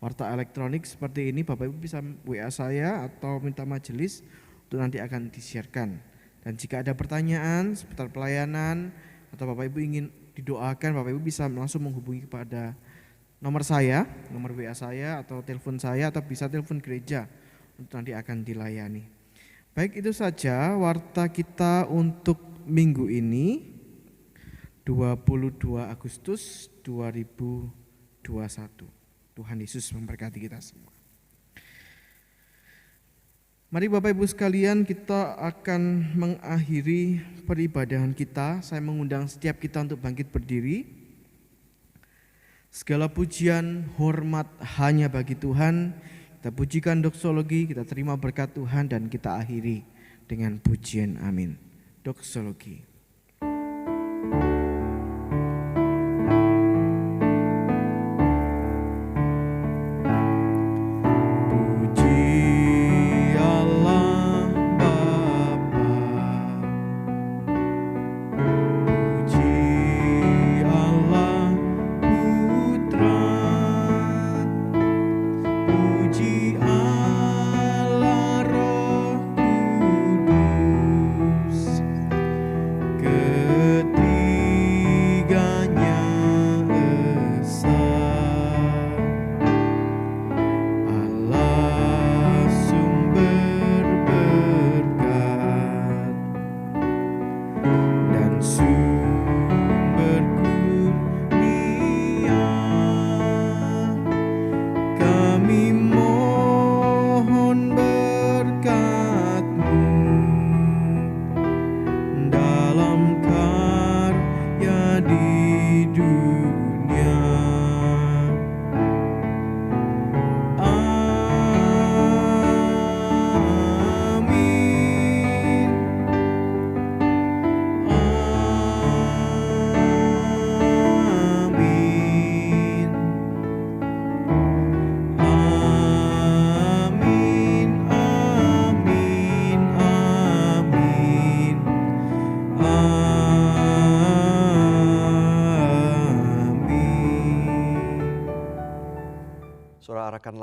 warta elektronik seperti ini, Bapak Ibu bisa WA saya atau minta majelis untuk nanti akan disiarkan. Dan jika ada pertanyaan seputar pelayanan atau Bapak Ibu ingin didoakan, Bapak Ibu bisa langsung menghubungi kepada nomor saya, nomor WA saya atau telepon saya, atau bisa telepon gereja untuk nanti akan dilayani. Baik, itu saja warta kita untuk minggu ini 22 Agustus 2021. Tuhan Yesus memberkati kita semua. Mari Bapak Ibu sekalian, kita akan mengakhiri peribadahan kita. Saya mengundang setiap kita untuk bangkit berdiri. Segala pujian, hormat hanya bagi Tuhan. Kita pujikan doksologi, kita terima berkat Tuhan dan kita akhiri dengan pujian amin. Doksologi.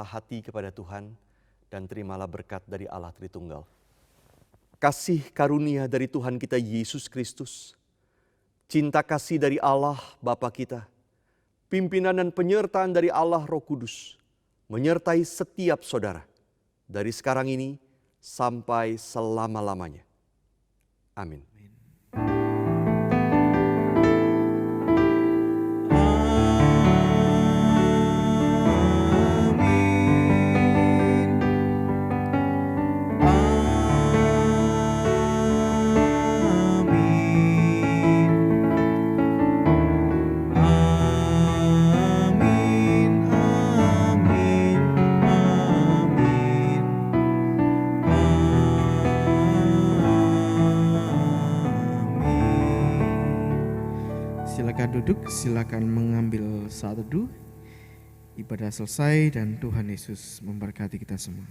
hati kepada Tuhan dan terimalah berkat dari Allah Tritunggal. Kasih karunia dari Tuhan kita Yesus Kristus, cinta kasih dari Allah Bapa kita, pimpinan dan penyertaan dari Allah Roh Kudus, menyertai setiap saudara, dari sekarang ini sampai selama-lamanya. Amin. Silakan duduk, silakan mengambil saat teduh. Ibadah selesai dan Tuhan Yesus memberkati kita semua.